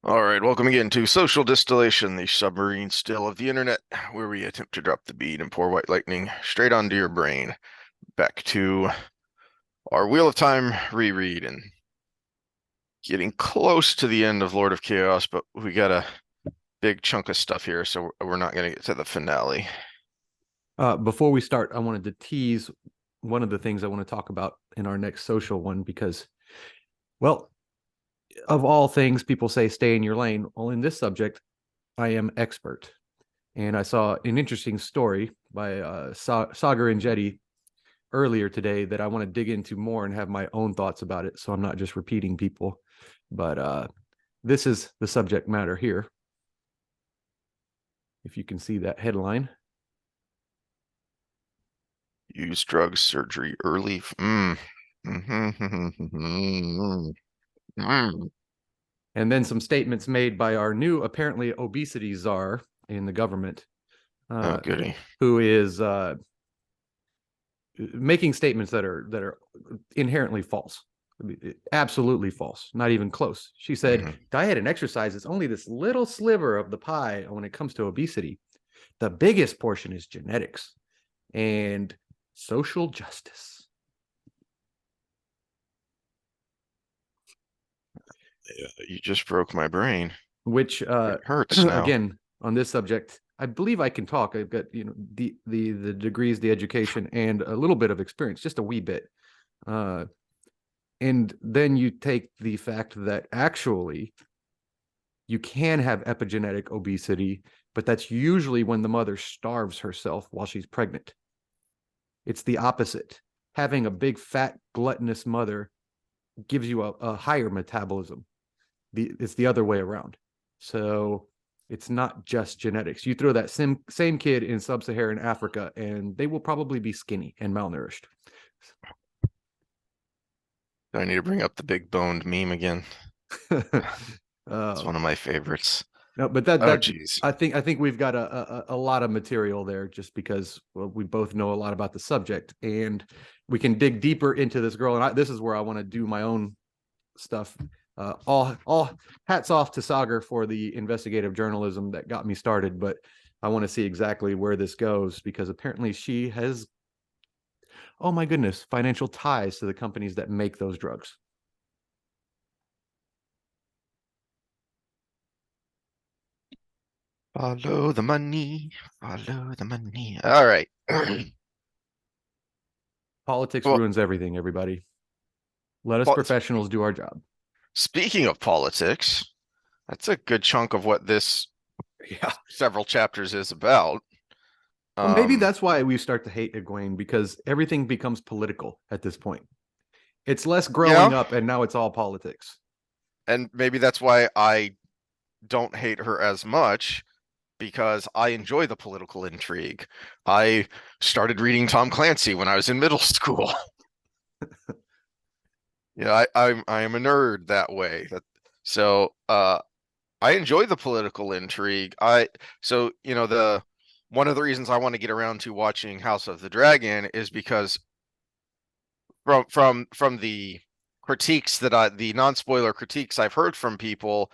All right, welcome again to Social Distillation, the submarine still of the internet, where we attempt to drop the bead and pour white lightning straight onto your brain. Back to our Wheel of Time reread and getting close to the end of Lord of Chaos, but we got a big chunk of stuff here, so we're not going to get to the finale. Before we start, I wanted to tease one of the things I want to talk about in our next social one because, well, of all things, people say stay in your lane. Well, in this subject, I am expert. And I saw an interesting story by Sagar and Jetty earlier today that I want to dig into more and have my own thoughts about it. So I'm not just repeating people, but this is the subject matter here. If you can see that headline. Use drugs, surgery early. And then some statements made by our new, apparently, obesity czar in the government, Oh, goody. who is making statements that are inherently false, absolutely false, not even close. She said, diet and exercise is only this little sliver of the pie when it comes to obesity. The biggest portion is genetics and social justice. You just broke my brain. Which It hurts now. again, on this subject, I believe I can talk. I've got the degrees, the education, and a little bit of experience, just a wee bit. And then you take the fact that actually you can have epigenetic obesity, but that's usually when the mother starves herself while she's pregnant. It's the opposite. Having a big, fat, gluttonous mother gives you a higher metabolism. It's the other way around. So it's not just genetics. You throw that same kid in sub-Saharan Africa, and they will probably be skinny and malnourished. Do I need to bring up the big boned meme again? It's one uh, of my favorites. no, but Oh, geez. I think we've got a lot of material there just because we both know a lot about the subject, and we can dig deeper into this girl. And this is where I want to do my own stuff. All hats off to Sagar for the investigative journalism that got me started, but I want to see exactly where this goes because apparently she has, oh my goodness, financial ties to the companies that make those drugs. Follow the money. Follow the money. All right. Politics Well, ruins everything, everybody. Let us well, professionals do our job. speaking of politics, that's a good chunk of what this Yeah. several chapters is about. Well, maybe Um, that's why we start to hate Egwene because everything becomes political at this point. It's less growing yeah, up and now it's all politics. and maybe that's why I don't hate her as much because I enjoy the political intrigue. I started reading Tom Clancy when I was in middle school. Yeah, I am a nerd that way. So I enjoy the political intrigue. So the one of the reasons I want to get around to watching House of the Dragon is because from the critiques the non-spoiler critiques I've heard from people,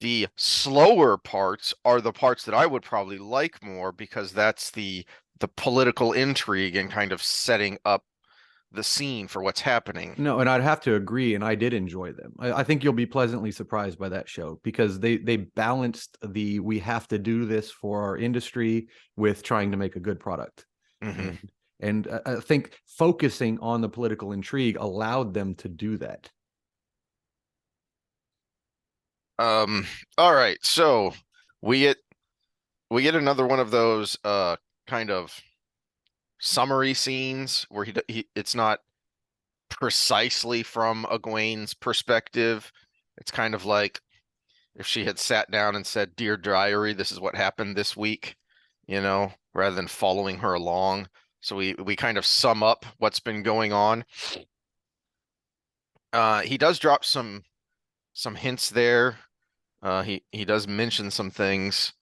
the slower parts are the parts that I would probably like more because that's the political intrigue and kind of setting up the scene for what's happening. No, and I'd have to agree, and I did enjoy them. I think you'll be pleasantly surprised by that show because they balanced the we have to do this for our industry with trying to make a good product. Hmm. And I think focusing on the political intrigue allowed them to do that. All right, so we get we get another one of those kind of summary scenes where he it's not precisely from Egwene's perspective. It's kind of like if she had sat down and said, "Dear Diary, this is what happened this week," rather than following her along. So we kind of sum up what's been going on. He does drop some hints there. He does mention some things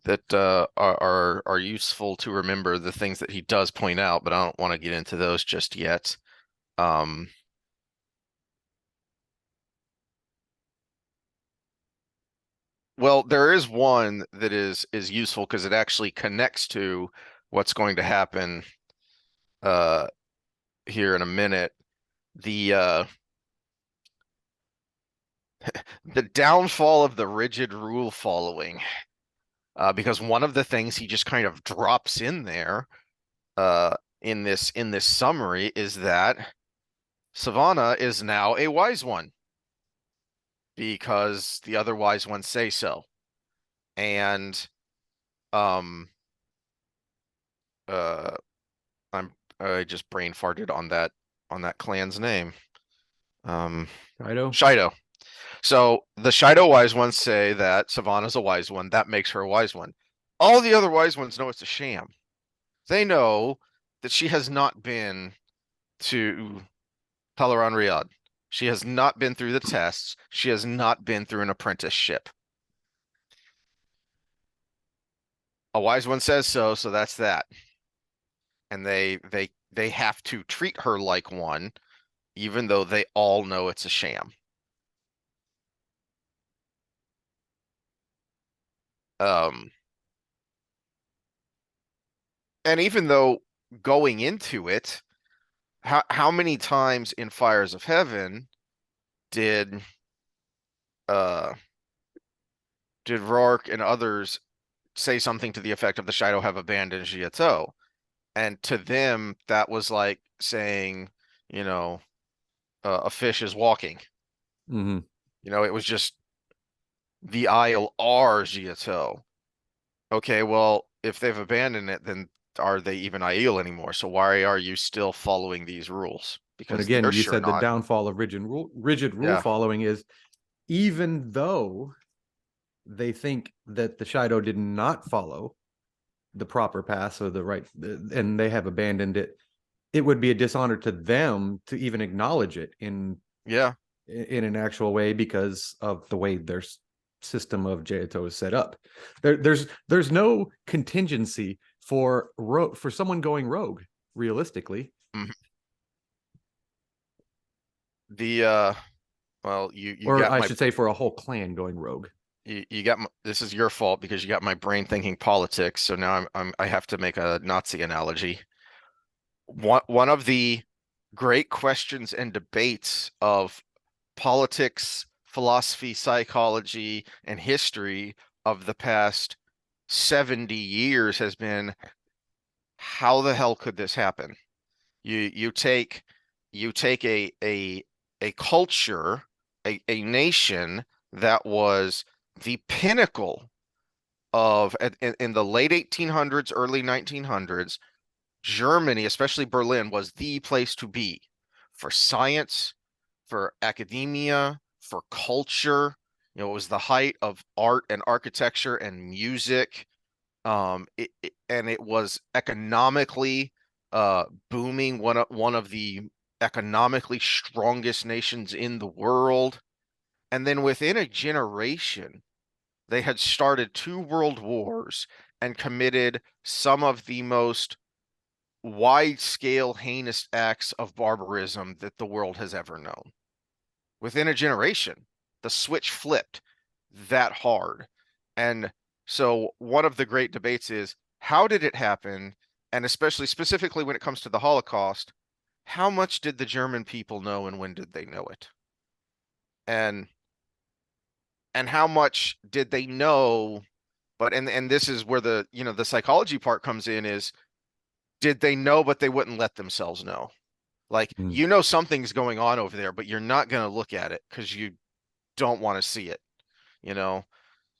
that are useful to remember, the things that he does point out, but I don't want to get into those just yet. Um, Well, there is one that is useful because it actually connects to what's going to happen uh here in a minute. The the downfall of the rigid rule following. Because one of the things he just kind of drops in there in this summary is that Savannah is now a wise one because the other wise ones say so. And um uh I just brain farted on that clan's name. Um Kaido. Shido. So the Shido wise ones say that Savannah's a wise one. That makes her a wise one. All the other wise ones know it's a sham. They know that she has not been to Reread. She has not been through the tests. She has not been through an apprenticeship. A wise one says so, so that's that. And they have to treat her like one, even though they all know it's a sham. Um, and even though going into it, how many times in Fires of Heaven did uh did Rourke and others say something to the effect of the Shido have abandoned Jiatou? And to them, that was like saying, you know, a fish is walking. Mm-hmm. You know, it was just the Isle are Jiatou. Okay, well, if they've abandoned it, then are they even Aiel anymore? So why are you still following these rules? And Because again, they're you sure said the not. downfall of rigid rule Yeah. following is even though they think that the Shido did not follow the proper path or the right, and they have abandoned it, it would be a dishonor to them to even acknowledge it Yeah. in an actual way because of the way their system of Jaito is set up. There's no contingency for for someone going rogue realistically. Mhm. The well, you Or got I my should say for a whole clan going rogue. you got my, this is your fault because you got my brain thinking politics. So now I have to make a Nazi analogy. One of the great questions and debates of politics, philosophy, psychology, and history of the past 70 years has been how the hell could this happen? You take a culture, a nation that was the pinnacle of in the late 1800s, early 1900s, Germany, especially Berlin, was the place to be for science, for academia, for culture. You know, it was the height of art and architecture and music. And it was economically booming, one of the economically strongest nations in the world. And then within a generation, they had started two world wars and committed some of the most wide scale, heinous acts of barbarism that the world has ever known. Within a generation, the switch flipped that hard. And so, one of the great debates is how did it happen? And especially specifically when it comes to the Holocaust, how much did the German people know and when did they know it? And how much did they know? But and this is where the the psychology part comes in is did they know but they wouldn't let themselves know? Like, Mm. you know something's going on over there, but you're not going to look at it because you don't want to see it. You know,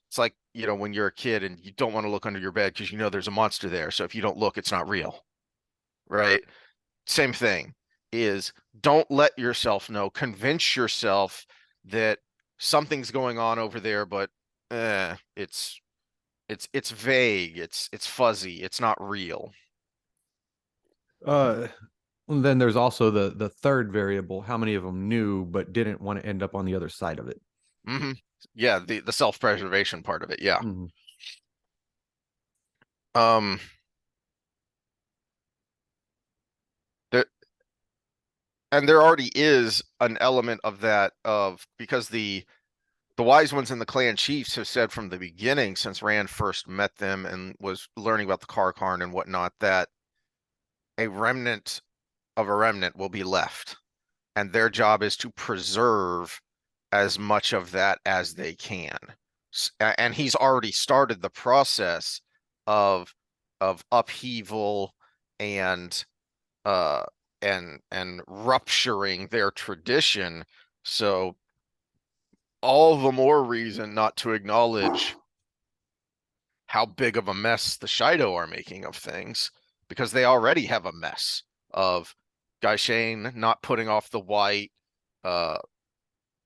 it's like, when you're a kid and you don't want to look under your bed because you know there's a monster there. So if you don't look, it's not real. Right? Same thing is don't let yourself know. Convince yourself that something's going on over there, but it's vague. It's fuzzy. It's not real. Uh, and then there's also the third variable: how many of them knew but didn't want to end up on the other side of it. Hmm. Yeah, the self-preservation part of it. Yeah. Mm-hmm. Um, there and there already is an element of that of because the wise ones and the clan chiefs have said from the beginning, since Rand first met them and was learning about the Karkarn and whatnot, that a remnant of a remnant will be left, and their job is to preserve as much of that as they can. And he's already started the process of upheaval and uh and rupturing their tradition. So all the more reason not to acknowledge how big of a mess the Shido are making of things, because they already have a mess of Gaishane not putting off the white, uh,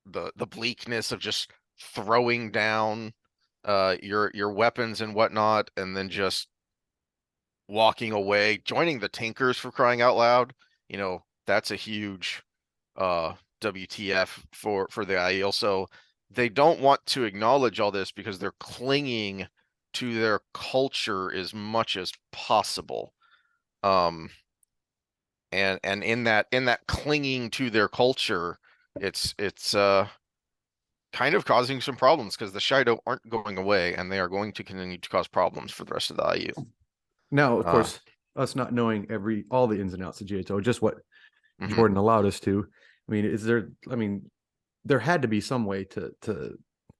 the bleakness of just throwing down your weapons and whatnot, and then just walking away, joining the Tinkers for crying out loud. That's a huge WTF for the Aiel. So they don't want to acknowledge all this because they're clinging to their culture as much as possible. And in that clinging to their culture, it's kind of causing some problems because the Shido aren't going away and they are going to continue to cause problems for the rest of the IU. Now, of Uh, course, us not knowing all the ins and outs of GHO, just what mhm. Jordan allowed us to. I mean, there had to be some way to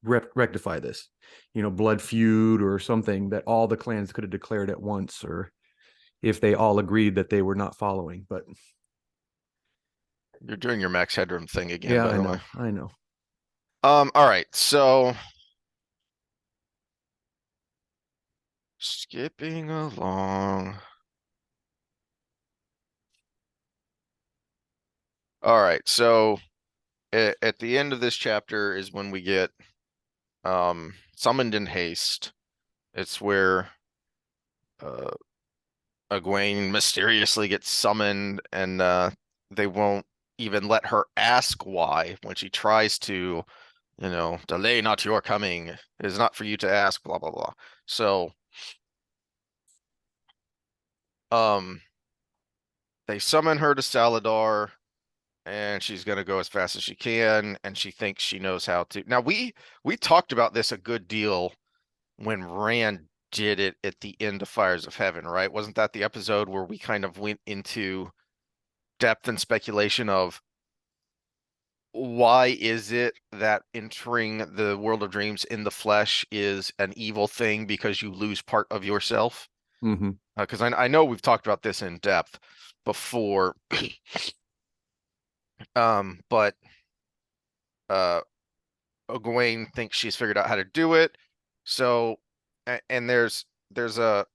rectify this, blood feud or something that all the clans could have declared at once, or if they all agreed that they were not following. But You're doing your Max Headroom thing again, yeah, by I the way. know, I know. All right, so skipping along. All right, so at the end of this chapter is when we get summoned in haste. It's where uh, Egwene mysteriously gets summoned, and they won't even let her ask why when she tries to, delay not your coming. It is not for you to ask, blah blah blah. So, um, they summon her to Salidar, and she's gonna go as fast as she can, and she thinks she knows how to. Now we talked about this a good deal when Rand did it at the end of Fires of Heaven, right? Wasn't that the episode where we kind of went into depth and speculation of why is it that entering the world of dreams in the flesh is an evil thing because you lose part of yourself? Mm-hmm. Because I know we've talked about this in depth before, but uh, Egwene thinks she's figured out how to do it. So, and there's a,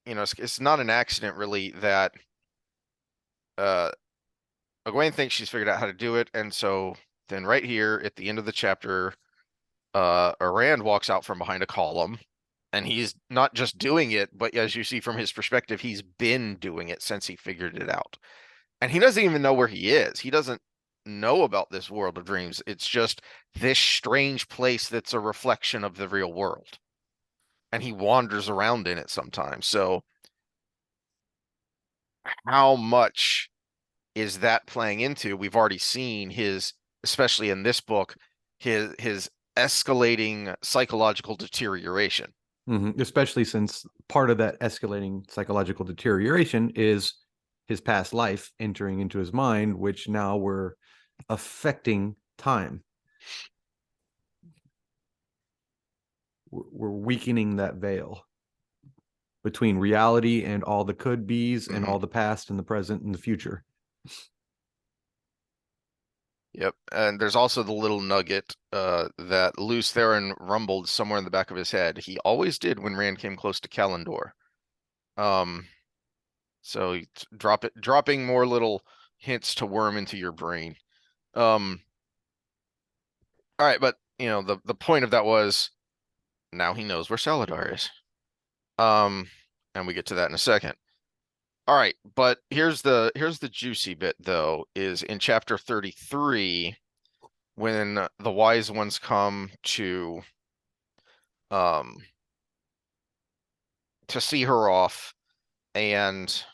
it's not an accident really that uh Egwene thinks she's figured out how to do it, and so then right here at the end of the chapter, Rand walks out from behind a column, and he's not just doing it, but as you see from his perspective, he's been doing it since he figured it out. And he doesn't even know where he is. He doesn't know about this world of dreams. It's just this strange place that's a reflection of the real world. And he wanders around in it sometimes. So how much is that playing into? We've already seen his, especially in this book, his escalating psychological deterioration. Mm-hmm. Especially since part of that escalating psychological deterioration is his past life entering into his mind, which now we're affecting time. We're weakening that veil between reality and all the could be's and Mm-hmm. all the past and the present and the future. Yep, and there's also the little nugget that Lews Therin rumbled somewhere in the back of his head. He always did when Rand came close to Kalendor. Um, so dropping more little hints to worm into your brain. Um, all right, but the point of that was now he knows where Salidar is. Um, and we get to that in a second. All right, but here's the juicy bit though, is in chapter 33 when the wise ones come um to see her off, and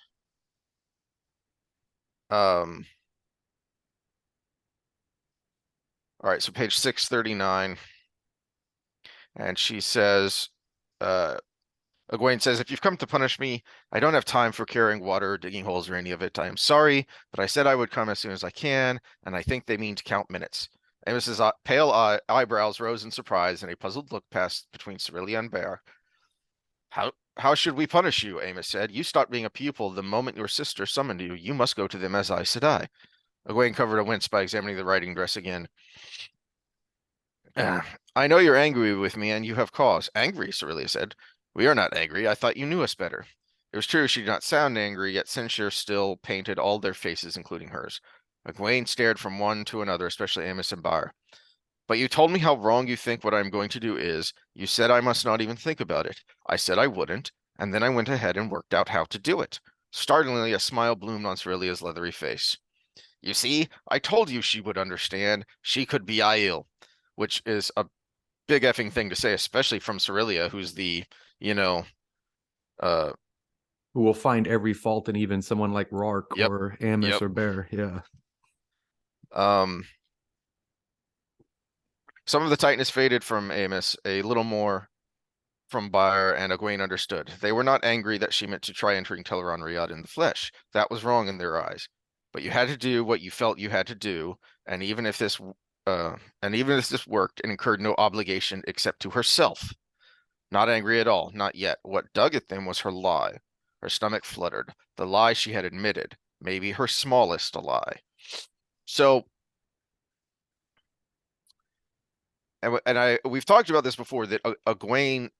um All right, so page 639. And she says, uh, Egwene says, if you've come to punish me, I don't have time for carrying water or digging holes or any of it. I am sorry, but I said I would come as soon as I can, and I think they mean to count minutes. Amos's pale eyebrows rose in surprise, and a puzzled look passed between Cerelia and Bear. How should we punish you? Amos said. You stopped being a pupil the moment your sister summoned you. You must go to them as Aes Sedai. Egwene covered a wince by examining the writing dress again. I know you're angry with me, and you have cause. Angry, Cerelia said. We are not angry. I thought you knew us better. It was true she did not sound angry, yet censure still painted all their faces, including hers. Egwene stared from one to another, especially Amos and Bar. But you told me how wrong you think what I'm going to do is. You said I must not even think about it. I said I wouldn't, and then I went ahead and worked out how to do it. Startlingly, a smile bloomed on Cerelia's leathery face. You see, I told you she would understand. She could be Aiel, which is a big effing thing to say, especially from Cerelia, who's the, you know, uh, Who will find every fault in even someone like Rark yep, or Amos yep. or Bear. Yeah. Um, some of the tightness faded from Amos, a little more from Baer, and Egwene understood. They were not angry that she meant to try entering Reread in the flesh. That was wrong in their eyes. But you had to do what you felt you had to do, and even if this worked, it incurred no obligation except to herself. Not angry at all, not yet. What dug at them was her lie. Her stomach fluttered. The lie she had admitted, maybe her smallest lie. So, we've talked about this before, that Egwene,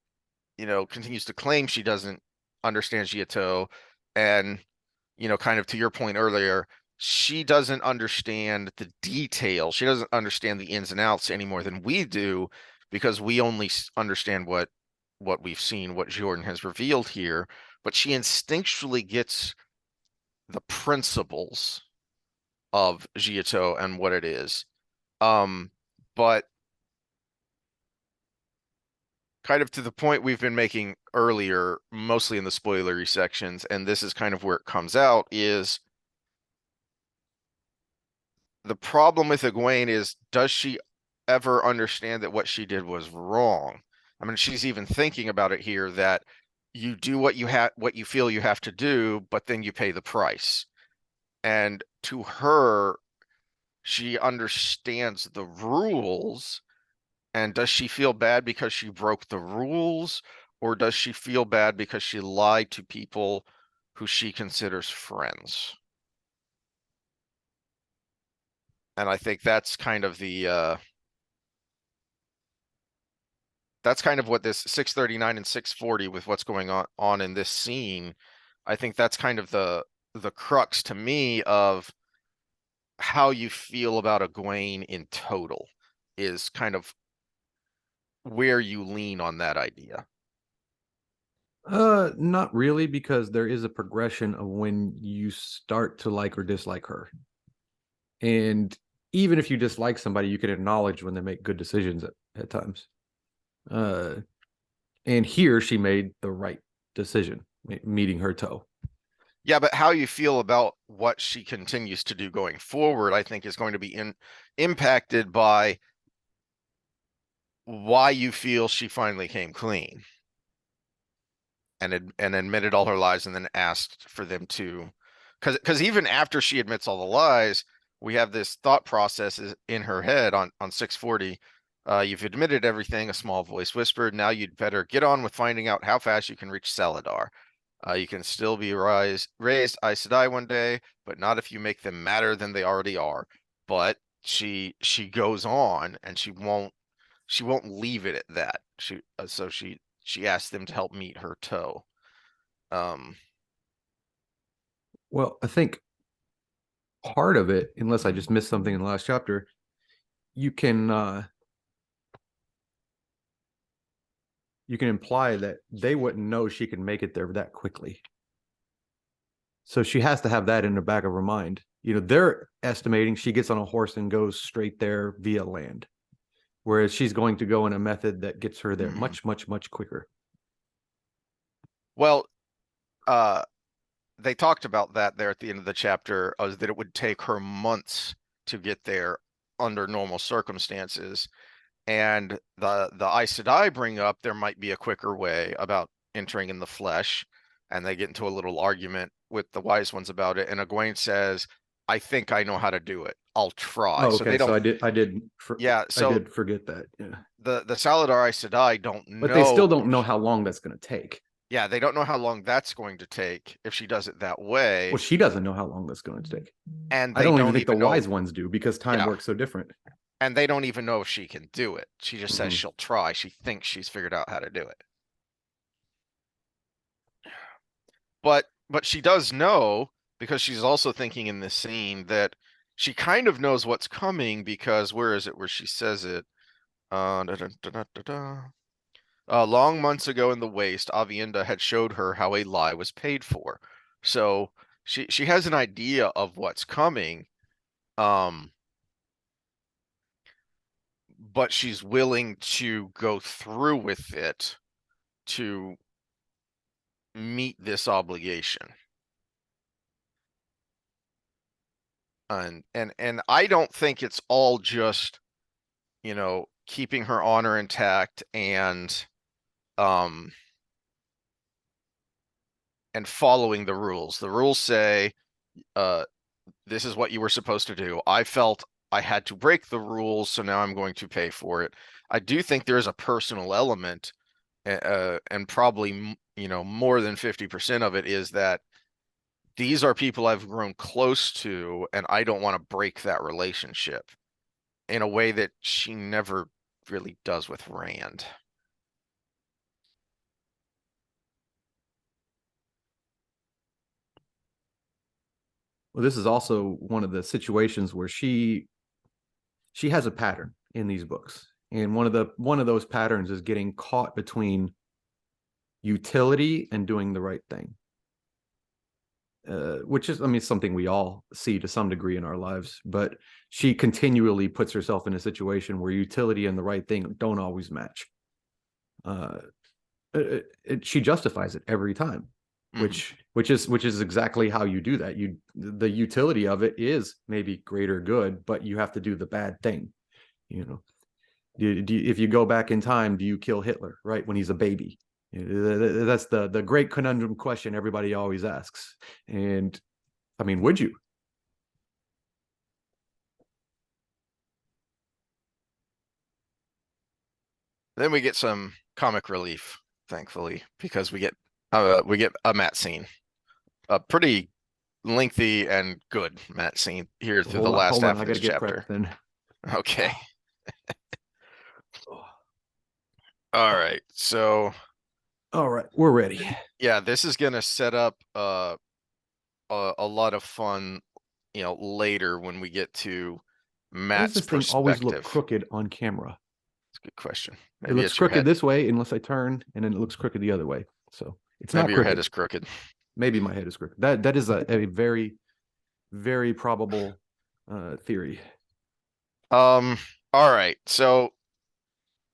continues to claim she doesn't understand Giotto, and kind of to your point earlier, she doesn't understand the detail. She doesn't understand the ins and outs any more than we do, because we only understand what we've seen, what Jordan has revealed here. But she instinctually gets the principles of Giotto and what it is. But kind of to the point we've been making earlier, mostly in the spoilery sections, and this is kind of where it comes out, is the problem with Egwene is, does she ever understand that what she did was wrong? I mean, she's even thinking about it here, that you do what you feel you have to do, but then you pay the price. And to her, she understands the rules. And does she feel bad because she broke the rules, or does she feel bad because she lied to people who she considers friends? And I think that's kind of what this 639 and 640, with what's going on in this scene. I think that's kind of the crux to me of how you feel about Egwene in total, is kind of where you lean on that idea. Not really, because there is a progression of when you start to like or dislike her. And even if you dislike somebody, you can acknowledge when they make good decisions at times. Uh, and here she made the right decision, meeting her toe. Yeah, but how you feel about what she continues to do going forward, I think, is going to be impacted by why you feel she finally came clean and admitted all her lies, and then asked for them to, because even after she admits all the lies, we have this thought process in her head on 640. You've admitted everything, a small voice whispered. Now you'd better get on with finding out how fast you can reach Salidar. You can still be raised Aes Sedai one day, but not if you make them madder than they already are. But she goes on, and she won't leave it at that. She asked them to help meet her toe. Um, Well, I think part of it, unless I just missed something in the last chapter, you can imply that they wouldn't know she can make it there that quickly. So she has to have that in the back of her mind. They're estimating she gets on a horse and goes straight there via land, whereas she's going to go in a method that gets her there much, much, much quicker. well, uh, they talked about that there at the end of the chapter, that it would take her months to get there under normal circumstances. And the Aes Sedai bring up there might be a quicker way about entering in the flesh, and they get into a little argument with the wise ones about it. And Egwene says, "I think I know how to do it. I'll try." Oh, So they okay. So don't. Yeah. I So did forget that. Yeah. the Salidar Aes Sedai don't But they know. still don't know how long that's going to take. Yeah, they don't know how long that's going to take if she does it that Well, way, she doesn't know how long that's going to take. and I they don't even don't think the even know. wise ones do because time Yeah, works so different. and they don't even know if she can do it. She just says Mhm. she'll try. She thinks she's figured out how to do it. But she does know, because she's also thinking in this scene, that she kind of knows what's coming, because where is it where she says it? Long months ago in the waste, Avienda had showed her how a lie was paid for. So she has an idea of what's coming, um, but she's willing to go through with it to meet this obligation. And I don't think it's all just, keeping her honor intact um and following the rules. The rules say, uh this is what you were supposed to do. I felt I had to break the rules, so now I'm going to pay for it. I do think there is a personal element, and probably, more than 50% of it is that these are people I've grown close to, and I don't want to break that relationship in a way that she never really does with Rand. Well, this is also one of the situations where she has a pattern in these books, and one of those patterns is getting caught between utility and doing the right thing. Which is, I mean, something we all see to some degree in our lives, but she continually puts herself in a situation where utility and the right thing don't always match. Uh, she justifies it every time, which is exactly how you do that. The utility of it is maybe greater good, but you have to do the bad thing. You know, if you go back in time, do you kill Hitler right when he's a baby? That's the great conundrum question everybody always asks. And I mean, would you? Then we get some comic relief, thankfully, because we get a Matt scene, a pretty lengthy and good Matt scene here through the last Hold on. half I of got this to get prepped chapter. then. Okay. All right. So All right, we're ready. yeah, this is gonna set up a lot of fun, later when we get to Why does Matt's this thing always look perspective. crooked on camera? It's a good question. It Maybe looks it's your crooked head. this way unless I turn, and then it looks crooked the other way. So it's not Maybe your head crooked. is crooked. Maybe my head is crooked. That is a very, very probable theory. All right. So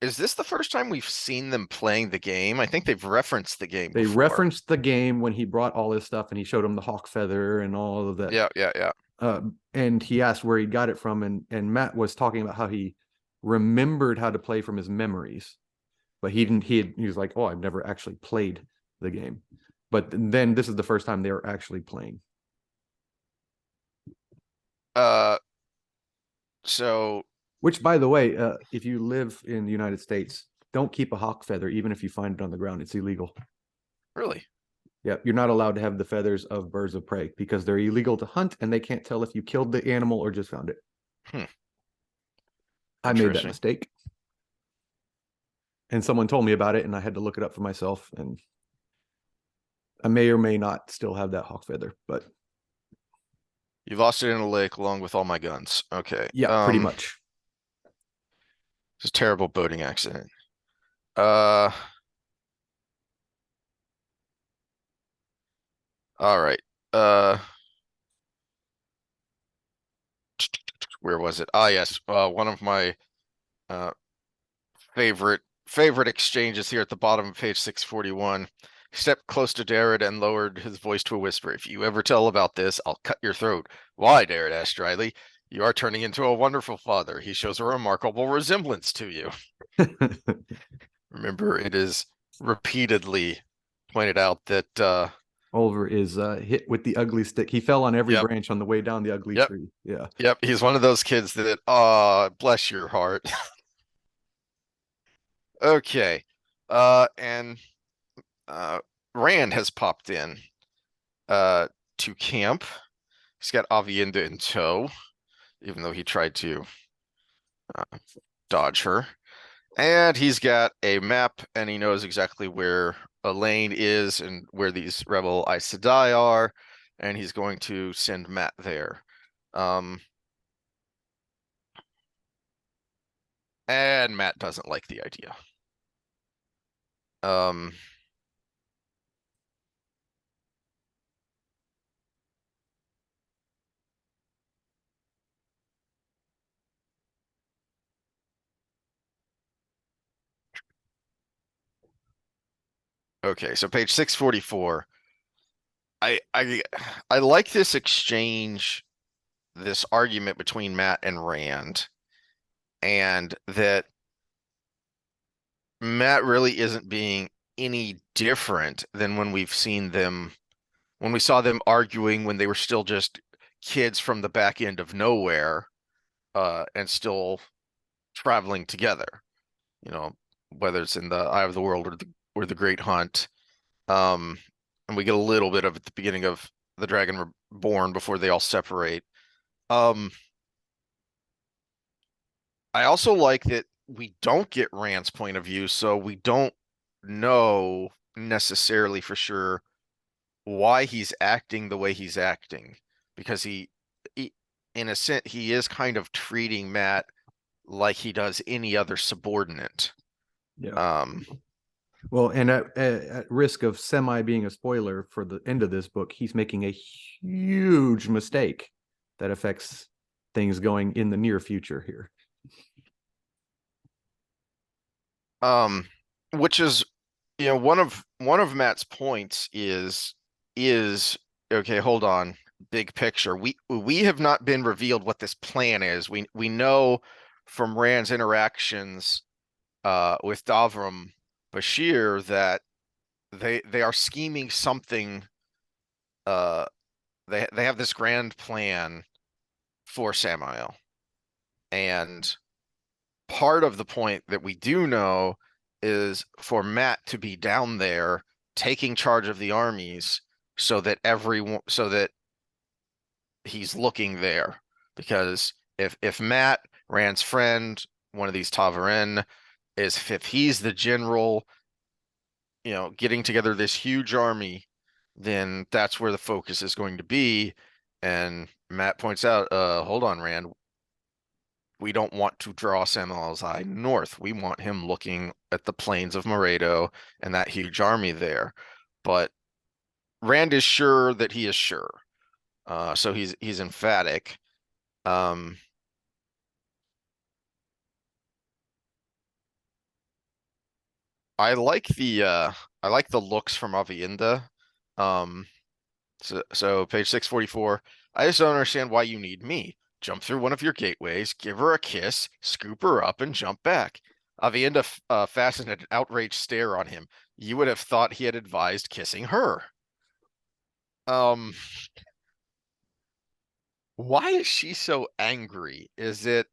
is this the first time we've seen them playing the game? I think they've referenced the game They before. referenced the game when he brought all his stuff and he showed him the hawk feather and all of that. Yeah, yeah, yeah. And he asked where he got it from, and Matt was talking about how he remembered how to play from his memories, but he didn't. He was like, "Oh, I've never actually played the game." But then this is the first time they were actually playing. Uh, so Which, by the way, if you live in the United States, don't keep a hawk feather, even if you find it on the ground. It's illegal. really Yeah, you're not allowed to have the feathers of birds of prey because they're illegal to hunt, and they can't tell if you killed the animal or just found it. hmm, I made that interesting. mistake, and someone told me about it, and I had to look it up for myself. And I may or may not still have that hawk feather, but You lost it in a lake along with all my guns. Okay. yeah, pretty much. It's a terrible boating accident. Uh, all right. Uh, where was it? Ah, yes. One of my uh favorite exchanges here at the bottom of page 641. He stepped close to Darrett and lowered his voice to a whisper. "If you ever tell about this, I'll cut your throat." "Why?" Darrett asked dryly. You are turning into a wonderful father. He shows a remarkable resemblance to you. Remember, it is repeatedly pointed out that Oliver is hit with the ugly stick. He fell on every yep, branch on the way down the ugly yep, tree. Yeah. yep, he's one of those kids that bless your heart. Okay. And uh Rand has popped in uh to camp. He's got Avienda in tow, even though he tried to uh, dodge her. And he's got a map, and he knows exactly where Elayne is and where these rebel Aes Sedai are, and he's going to send Matt there. And Matt doesn't like the idea. Um, okay, so page 644. I like this exchange, this argument between Matt and Rand, and that Matt really isn't being any different than when we saw them arguing when they were still just kids from the back end of nowhere, and still traveling together. You know, whether it's in the Eye of the World or the Great Hunt. Um, and we get a little bit of at the beginning of the Dragon Reborn before they all separate. Um, I also like that we don't get Rand's point of view, so we don't know necessarily for sure why he's acting the way he's acting, because he in a sense he is kind of treating Matt like he does any other subordinate. Yeah. Um, Well, and at risk of semi being a spoiler for the end of this book, he's making a huge mistake that affects things going in the near future here. um, which is, one of Matt's points is okay, hold on, big picture. We have not been revealed what this plan is. We know from Rand's interactions with Davram Bashir that they are scheming something. Uh, they have this grand plan for Samael, and part of the point that we do know is for Matt to be down there taking charge of the armies, so that he's looking there, because if Matt, Rand's friend, one of these ta'veren, is if he's the general, getting together this huge army, then that's where the focus is going to be. And Matt points out, hold on, Rand, we don't want to draw Samuel's eye north. We want him looking at the plains of Moredo and that huge army there. But Rand is sure that he is sure. So he's emphatic. Um, I like the looks from Avienda. Um, so page 644. I just don't understand why you need me. Jump through one of your gateways, give her a kiss, scoop her up, and jump back. Avienda fastened an outraged stare on him. You would have thought he had advised kissing her. Um, why is she so angry? Is it?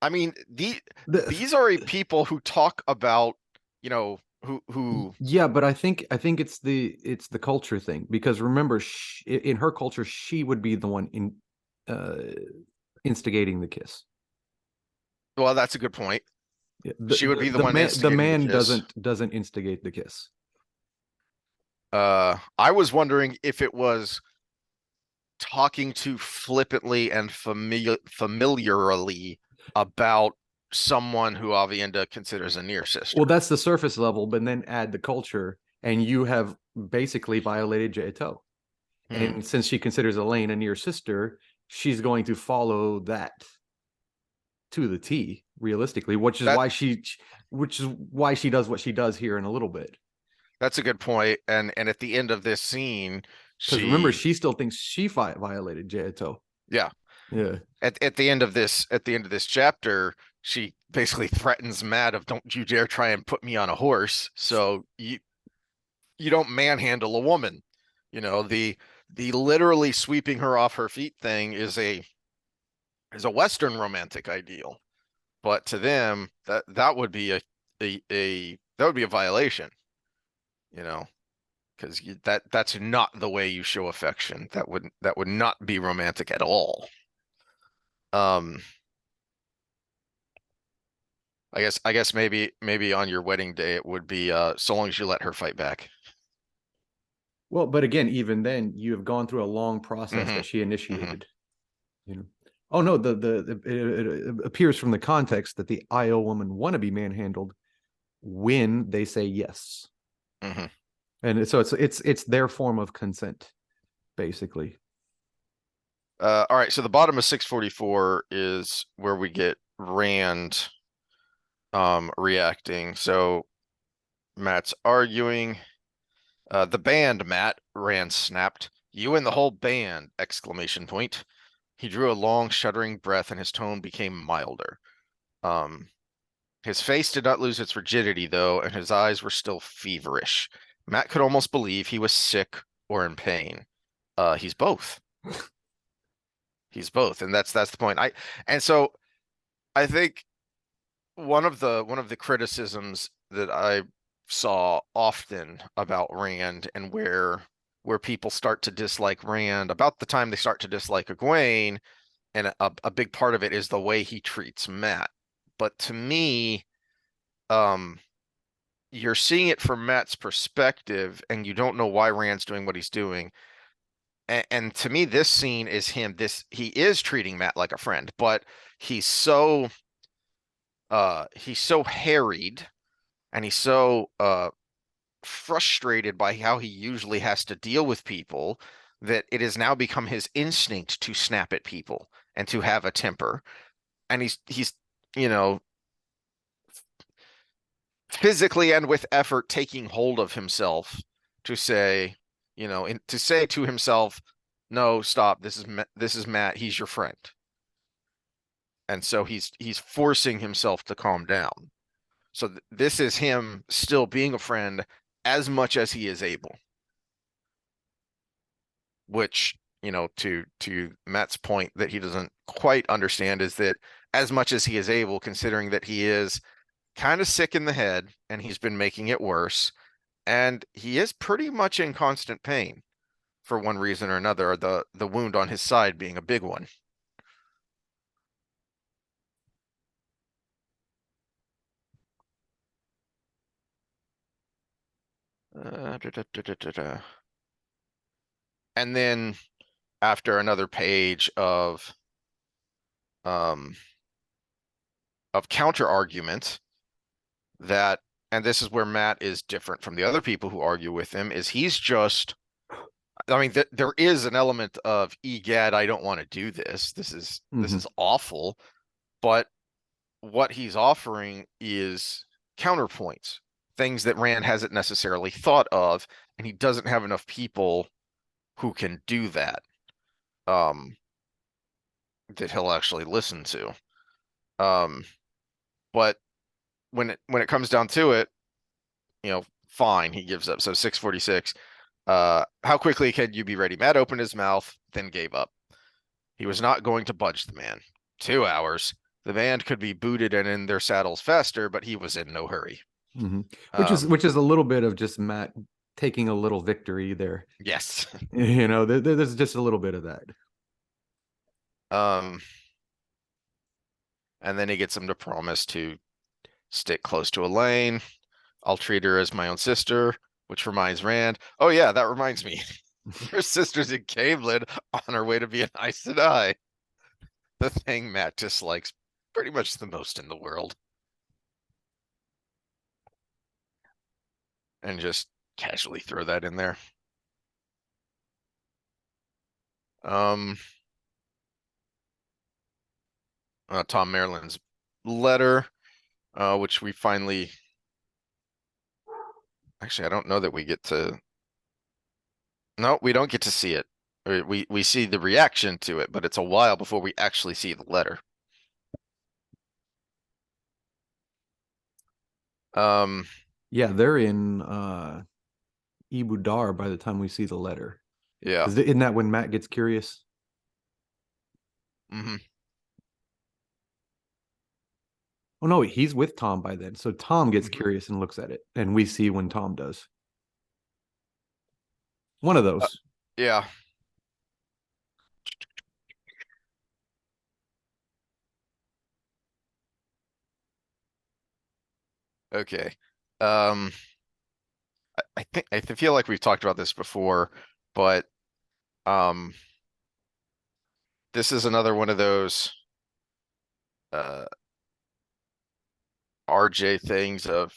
I mean, The, these are people who talk about, who. yeah, but I think it's the culture thing, because remember, in her culture, she would be the one uh, instigating the kiss. Well, that's a good point. Yeah, She would be the one the instigating the man kiss. doesn't instigate the kiss. I was wondering if it was talking too flippantly and familiarly about someone who Avienda considers a near sister. Well, that's the surface level, but then add the culture, and you have basically violated Jato. Hmm. And since she considers Elayne a near sister, she's going to follow that to the T, realistically, That which is why she does what she does here in a little bit. that's a good point. And at the end of this scene, Because remember, She, she still thinks she violated Jaito. yeah. Yeah. At the end of this chapter, she basically threatens Matt of don't you dare try and put me on a horse. So you don't manhandle a woman. You know, the literally sweeping her off her feet thing is a Western romantic ideal. But to them, that would be a that would be a violation, you know, because that's not the way you show affection. That would not be romantic at all. Um, I guess maybe on your wedding day it would be so long as you let her fight back. Well, but again, even then, you have gone through a long process Hmm. that she Hmm. initiated. You know. Oh no, it appears from the context that the IO woman want to be manhandled when they say yes, Hmm. and so it's their form of consent, basically. All right, so the bottom of 644 is where we get Rand reacting. So Matt's arguing. The band, Matt, Rand snapped. You and the whole band! Exclamation point. He drew a long, shuddering breath and his tone became milder. Um, his face did not lose its rigidity, though, and his eyes were still feverish. Matt could almost believe he was sick or in pain. He's both. He's both, and that's the point. And so I think one of the criticisms that I saw often about Rand and where people start to dislike Rand about the time they start to dislike Egwene, and a big part of it is the way he treats Matt. But to me, um, you're seeing it from Matt's perspective, and you don't know why Rand's doing what he's doing. And to me, this scene is him. He is treating Matt like a friend, but he's so he's so harried and he's so frustrated by how he usually has to deal with people that it has now become his instinct to snap at people and to have a temper. And he's you know physically and with effort taking hold of himself to say, to say to himself, no, stop. This is Matt. He's your friend. And so he's forcing himself to calm down. So this is him still being a friend as much as he is able, which, to Matt's point that he doesn't quite understand is that as much as he is able, considering that he is kind of sick in the head and he's been making it worse, and he is pretty much in constant pain for one reason or another, the wound on his side being a big one. Da, da, da, da, da, da. And then after another page um of counter argument that, and this is where Matt is different from the other people who argue with him, is he's just, I mean, there is an element of egad, I don't want to do this. This Mhm. is awful, but what he's offering is counterpoints, things that Rand hasn't necessarily thought of, and he doesn't have enough people who can do that, um, that he'll actually listen to. Um, but when it comes down to it, fine, he gives up. So 646. How quickly can you be ready? Matt opened his mouth, then gave up. He was not going to budge the man. 2 hours. The band could be booted and in their saddles faster, but he was in no hurry. Mhm. Um, Which is a little bit of just Matt taking a little victory there. yes. There's just a little bit of that. Um, and then he gets him to promise to stick close to Elayne. I'll treat her as my own sister, which reminds Rand. Oh yeah, that reminds me. Your sister's in Camelin on her way to be an Aes Sedai. The thing Matt dislikes pretty much the most in the world. And just casually throw that in there. Um, Tom Maryland's letter, which we finally, actually, I don't know that we get to, No, we don't get to see it. We see the reaction to it, but it's a while before we actually see the letter. Um, Yeah, they're in Ibudar by the time we see the letter. yeah. Isn't that when Matt gets curious? Hmm. Oh no, he's with Tom by then. So Tom gets Hmm. curious and looks at it, and we see when Tom does. One of Uh, those. yeah. Okay. Um, I feel like we've talked about this before, but um, this is another one of those uh RJ things of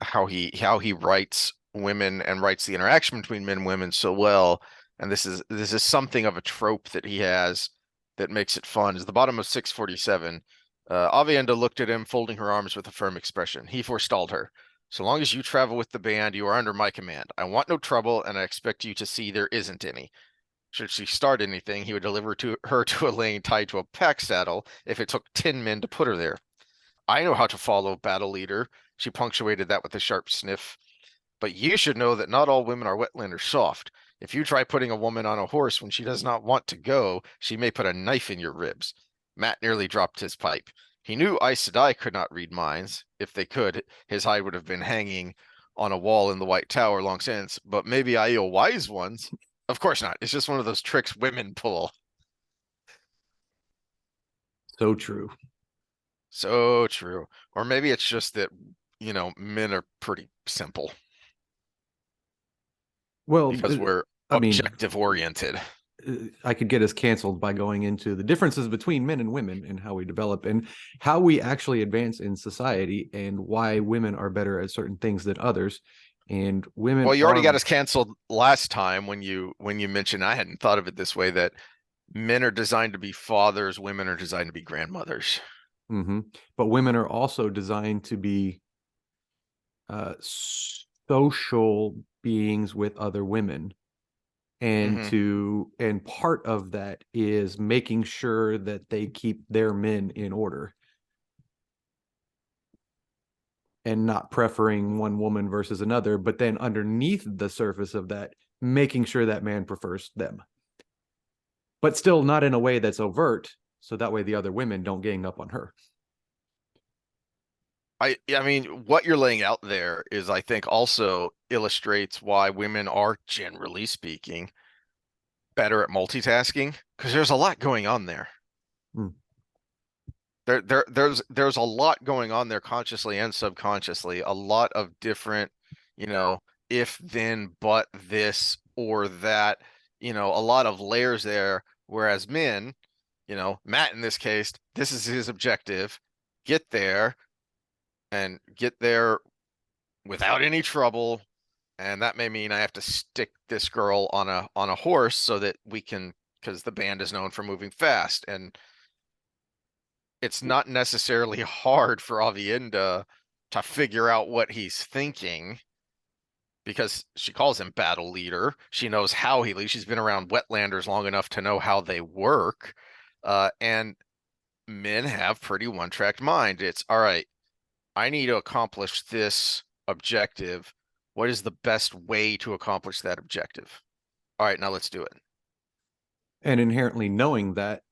how he writes women and writes the interaction between men and women so well. And this is something of a trope that he has that makes it fun. Is the bottom of 647. Avienda looked at him, folding her arms with a firm expression. He forestalled her. So long as you travel with the band, you are under my command. I want no trouble, and I expect you to see there isn't any. Should she start anything, he would deliver to her to Elayne tied to a pack saddle if it took 10 men to put her there. I know how to follow battle leader. She punctuated that with a sharp sniff. But you should know that not all women are wetlanders soft. If you try putting a woman on a horse when she does not want to go, she may put a knife in your ribs. Matt nearly dropped his pipe. He knew Aes Sedai could not read minds. If they could, his hide would have been hanging on a wall in the White Tower long since, but maybe Aiel wise ones. Of course not. It's just one of those tricks women pull. So true. So true. Or maybe it's just that, men are pretty simple Well, because we're I mean, objective oriented. I could get us canceled by going into the differences between men and women and how we develop and how we actually advance in society and why women are better at certain things than others. And women Well, you already are. got us canceled last time when you mentioned I hadn't thought of it this way that men are designed to be fathers, women are designed to be grandmothers. Mhm. But women are also designed to be social beings with other women. Hmm. And part of that is making sure that they keep their men in order and not preferring one woman versus another, but then underneath the surface of that, making sure that man prefers them, but still not in a way that's overt. So that way the other women don't gang up on her. I mean, what you're laying out there is, I think, also illustrates why women are, generally speaking, better at multitasking because there's a lot going on there. Mm. There's a lot going on there consciously and subconsciously. A lot of different, you know, if then but this or that, a lot of layers there. Whereas men, Matt in this case, this is his objective. Get there and get there without any trouble. And that may mean I have to stick this girl on a horse so that we can, because the band is known for moving fast. And it's not necessarily hard for Avienda to figure out what he's thinking because she calls him battle leader. She knows how he leads. She's been around wetlanders long enough to know how they work. And men have pretty one-track mind. It's all right, I need to accomplish this objective. What is the best way to accomplish that objective? All right, now let's do it. And inherently knowing that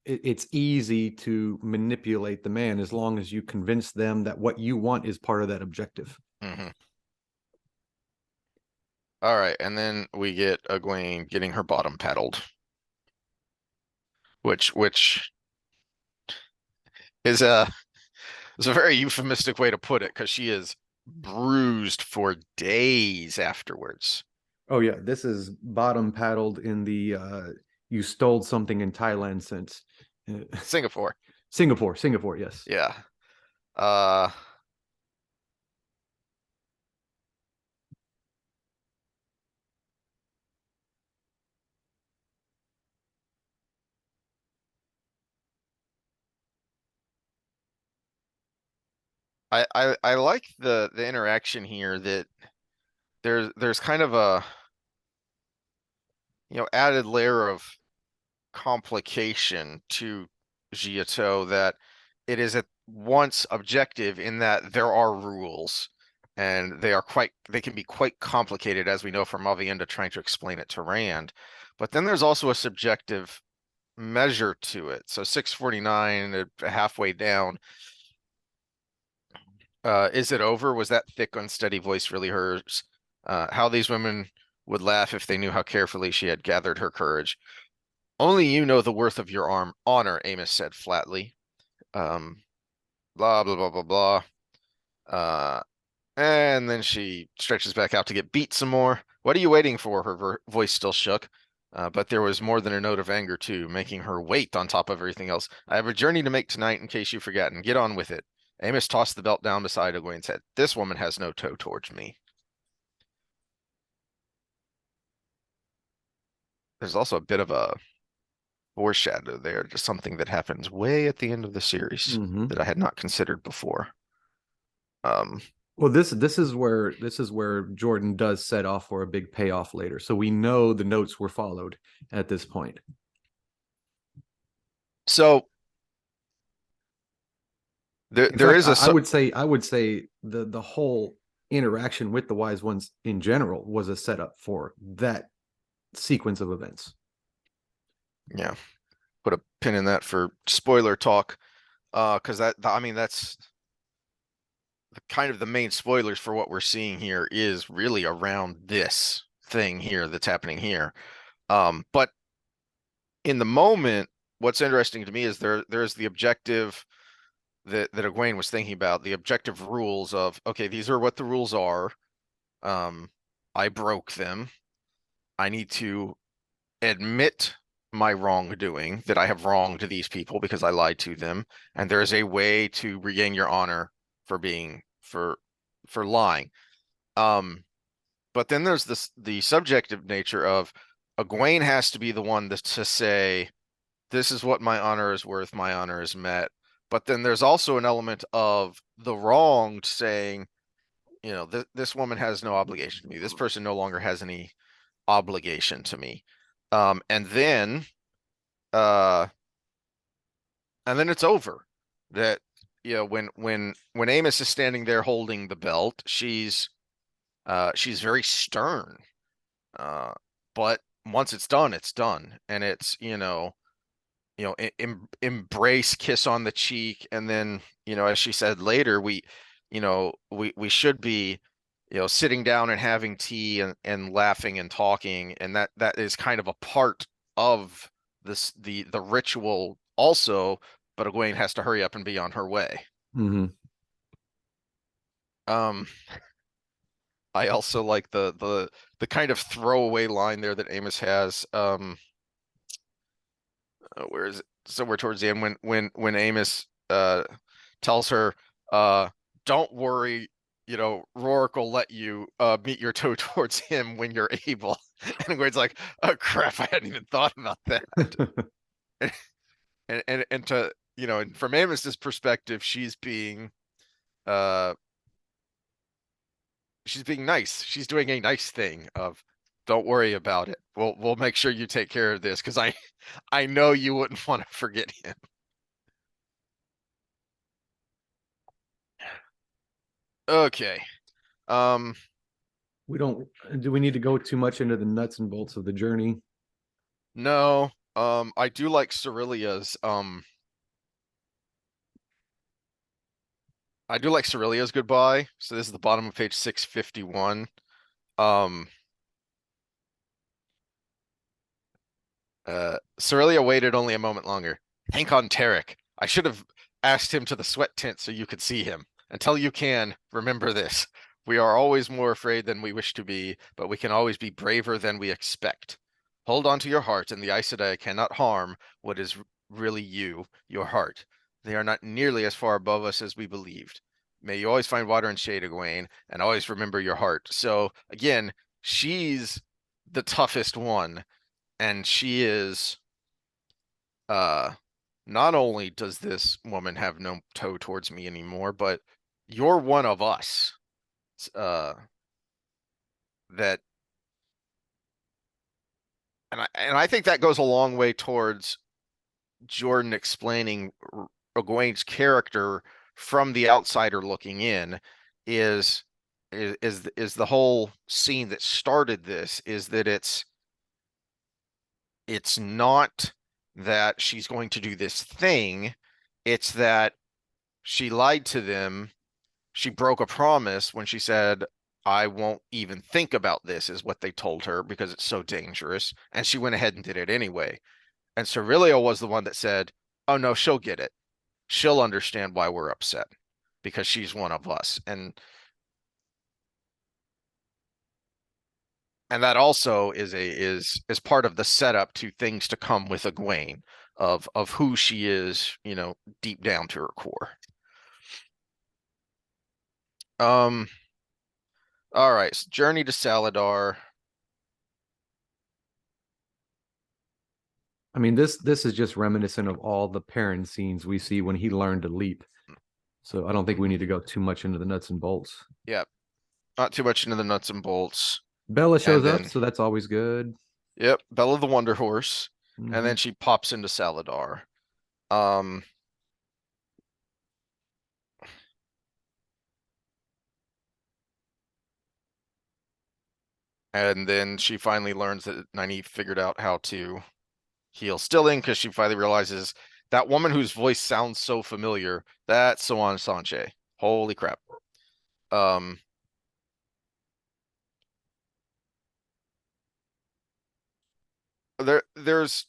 it's easy to manipulate the man as long as you convince them that what you want is part of that objective. Hmm. All right, and then we get Egwene getting her bottom paddled, which is a very euphemistic way to put it because she is bruised for days afterwards. Oh yeah, this is bottom paddled in the you stole something in Thailand sense. Singapore. Singapore, yes. Yeah. Uh I like the interaction here that there's kind of a added layer of complication to Giotto that it is at once objective in that there are rules and they can be quite complicated, as we know from Avienda trying to explain it to Rand. But then there's also a subjective measure to it. So 649, halfway down. Is it over? Was that thick, unsteady voice really hers? How these women would laugh if they knew how carefully she had gathered her courage. Only you know the worth of your honor, Amos said flatly. Blah, blah, blah, blah, blah. And then she stretches back out to get beat some more. What are you waiting for? Her voice still shook. But there was more than a note of anger, too, making her wait on top of everything else. I have a journey to make tonight in case you've forgotten. Get on with it. Amos tossed the belt down beside Egwene and said, this woman has no toe towards me. There's also a bit of a foreshadow there, just something that happens way at the end of the series that I had not considered before. Well, this is where Jordan does set off for a big payoff later. So we know the notes were followed at this point. So there is a I would say the whole interaction with the wise ones in general was a setup for that sequence of events. Yeah. Put a pin in that for spoiler talk. Because that's kind of the main spoilers for what we're seeing here is really around this thing here that's happening here. But in the moment, what's interesting to me is there's the objective that Egwene was thinking about, the objective rules of, okay, these are what the rules are. I broke them. I need to admit my wrongdoing, that I have wronged these people because I lied to them, and there is a way to regain your honor for lying. But then there's the subjective nature of Egwene has to be the one to say, this is what my honor is worth, my honor is met. But then there's also an element of the wronged saying, this woman has no obligation to me. This person no longer has any obligation to me. And then it's over. That when Amos is standing there holding the belt, she's very stern. But once it's done, it's done, and it's embrace, kiss on the cheek, and then as she said later, we should be sitting down and having tea and laughing and talking, and that is kind of a part of the ritual also, but Egwene has to hurry up and be on her way. I also like the kind of throwaway line there that Amos has. Where is it? Somewhere towards the end when Amos tells her, don't worry, Rourke will let you meet your toe towards him when you're able. And Gwen's like, oh crap, I hadn't even thought about that. and to and from Amos's perspective, she's being nice. She's doing a nice thing of, don't worry about it. We'll make sure you take care of this, because I know you wouldn't want to forget him. Okay. Do we need to go too much into the nuts and bolts of the journey? No. I do like Cerilia's goodbye. So this is the bottom of page 651. Cerelia waited only a moment longer. Think on Tarek. I should have asked him to the sweat tent so you could see him. Until you can, remember this. We are always more afraid than we wish to be, but we can always be braver than we expect. Hold on to your heart, and the Aes Sedai cannot harm what is really you, your heart. They are not nearly as far above us as we believed. May you always find water and shade, Egwene, and always remember your heart. So, again, she's the toughest one, and she is not only does this woman have no toe towards me anymore, but you're one of us. that and I think that goes a long way towards Jordan explaining Egwene's character from the outsider looking in is is the whole scene that started this is that it's not that she's going to do this thing, it's that she lied to them. She broke a promise when she said, I won't even think about this, is what they told her because it's so dangerous. And she went ahead and did it anyway. And Cerilio was the one that said, oh no, she'll get it. She'll understand why we're upset because she's one of us. And that also is part of the setup to things to come with Egwene of who she is, deep down to her core. All right, so Journey to Salidar. I mean, this is just reminiscent of all the Perrin scenes we see when he learned to leap. So I don't think we need to go too much into the nuts and bolts. Yeah, not too much into the nuts and bolts. Bella And shows up, then, so that's always good. yep, Bella the Wonder Horse. And Mm-hmm. then she pops into Salidar. Um, and then she finally learns that Nynaeve figured out how to heal Stilling because she finally realizes that woman whose voice sounds so familiar, that's Sawan Sanche. Holy crap. Um, there's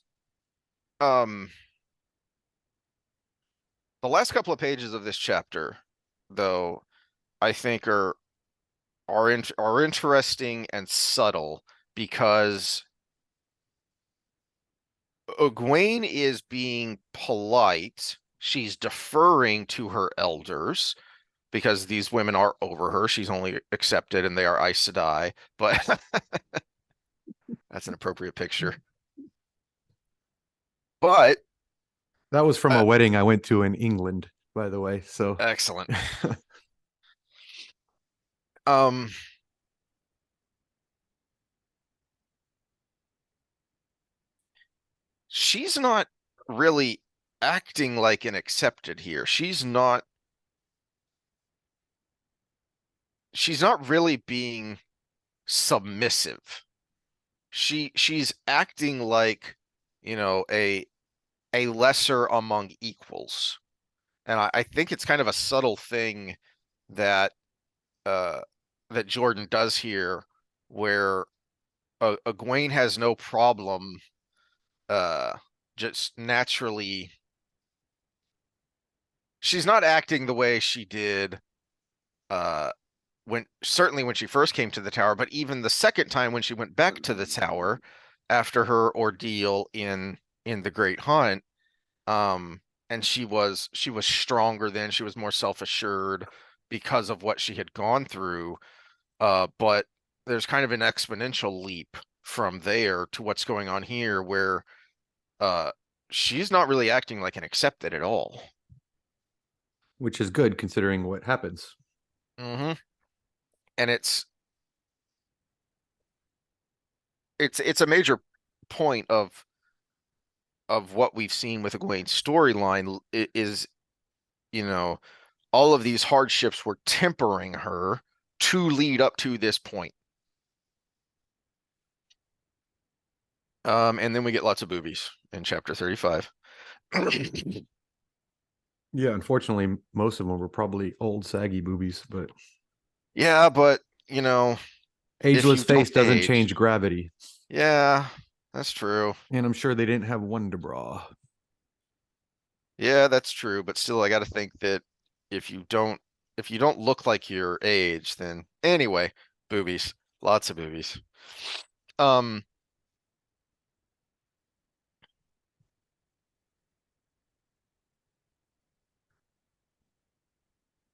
um the last couple of pages of this chapter, though, I think are interesting and subtle because Egwene is being polite. She's deferring to her elders because these women are over her. She's only accepted and they are Aes Sedai, but that's an appropriate picture. But That was from uh, a wedding I went to in England, by the way. So excellent. Um, she's not really acting like an accepted here. She's not really being submissive. She's acting like, a lesser among equals. And I think it's kind of a subtle thing that uh that Jordan does here where Egwene has no problem uh just naturally she's not acting the way she did uh when certainly when she first came to the tower, but even the second time when she went back to the tower after her ordeal in the Great Hunt. And she was stronger then, she was more self-assured because of what she had gone through. But there's kind of an exponential leap from there to what's going on here where uh she's not really acting like an accepted at all. which is good considering what happens. Hmm. And it's a major point of what we've seen with Egwene's storyline is, you know, all of these hardships were tempering her to lead up to this point. And then we get lots of boobies in chapter 35. Yeah, unfortunately, most of them were probably old, saggy boobies, but Yeah, but you know, if ageless you don't face doesn't age, change gravity. yeah, that's true. And I'm sure they didn't have Wonder Bra. Yeah, that's true. But still, I got to think that if you don't, if you don't look like your age, then anyway, boobies, lots of boobies. Um,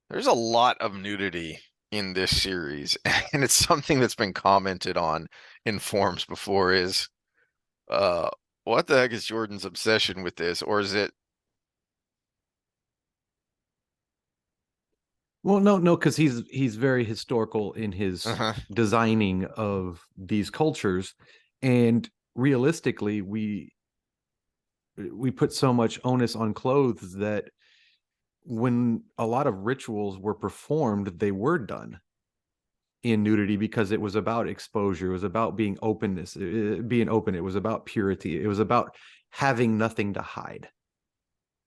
there's a lot of nudity in this series, and it's something that's been commented on in forums before. Uh, what the heck is Jordan's obsession with this, or is it Well, no, because he's very historical in his Uh-huh. designing of these cultures, and realistically, we put so much onus on clothes that when a lot of rituals were performed, they were done in nudity because it was about exposure, it was about being openness, being open, it was about purity, it was about having nothing to hide.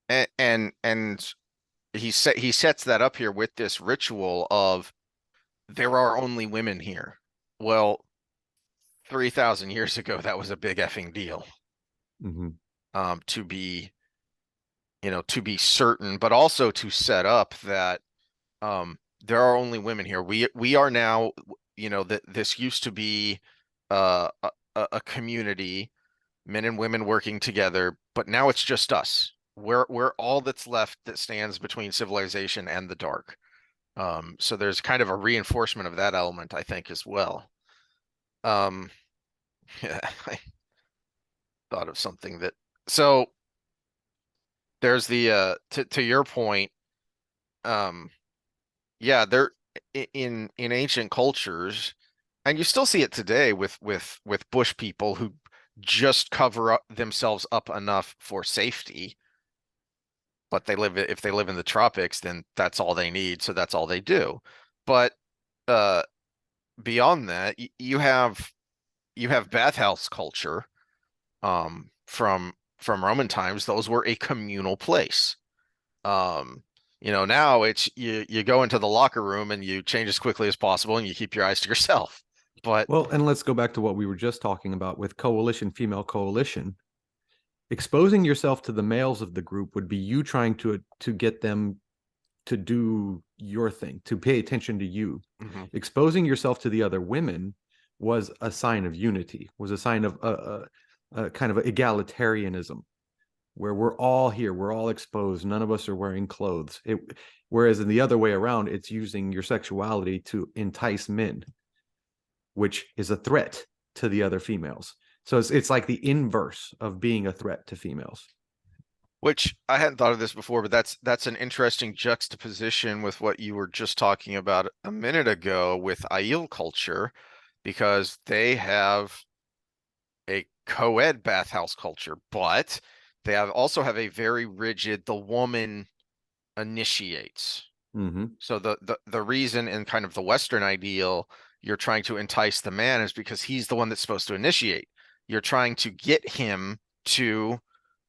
And he sets that up here with this ritual of there are only women here. Well, 3,000 years ago, that was a big effing deal. Mm-hmm. To be, to be certain, but also to set up that there are only women here. We are now, that this used to be a community, men and women working together, but now it's just us. We're all that's left that stands between civilization and the dark. So there's kind of a reinforcement of that element, I think, as well. Um, yeah, I thought of something that so there's the to your point, um, yeah, there in ancient cultures, and you still see it today with bush people who just cover up themselves up enough for safety, but if they live in the tropics, then that's all they need, so that's all they do. But uh beyond that, you have bathhouse culture from Roman times. Those were a communal place. Um, now it's you go into the locker room and you change as quickly as possible and you keep your eyes to yourself. But Well, and let's go back to what we were just talking about with coalition, female coalition. Exposing yourself to the males of the group would be you trying to get them to do your thing, to pay attention to you. mhm. Exposing yourself to the other women was a sign of unity, was a sign of a kind of egalitarianism, where we're all here, we're all exposed, none of us are wearing clothes. Whereas in the other way around, it's using your sexuality to entice men, which is a threat to the other females. So it's like the inverse of being a threat to females. Which I hadn't thought of this before, but that's an interesting juxtaposition with what you were just talking about a minute ago with Aiel culture, because they have a co-ed bathhouse culture, but they also have a very rigid, the woman initiates. Mm-hmm. So the reason in kind of the Western ideal you're trying to entice the man is because he's the one that's supposed to initiate. You're trying to get him to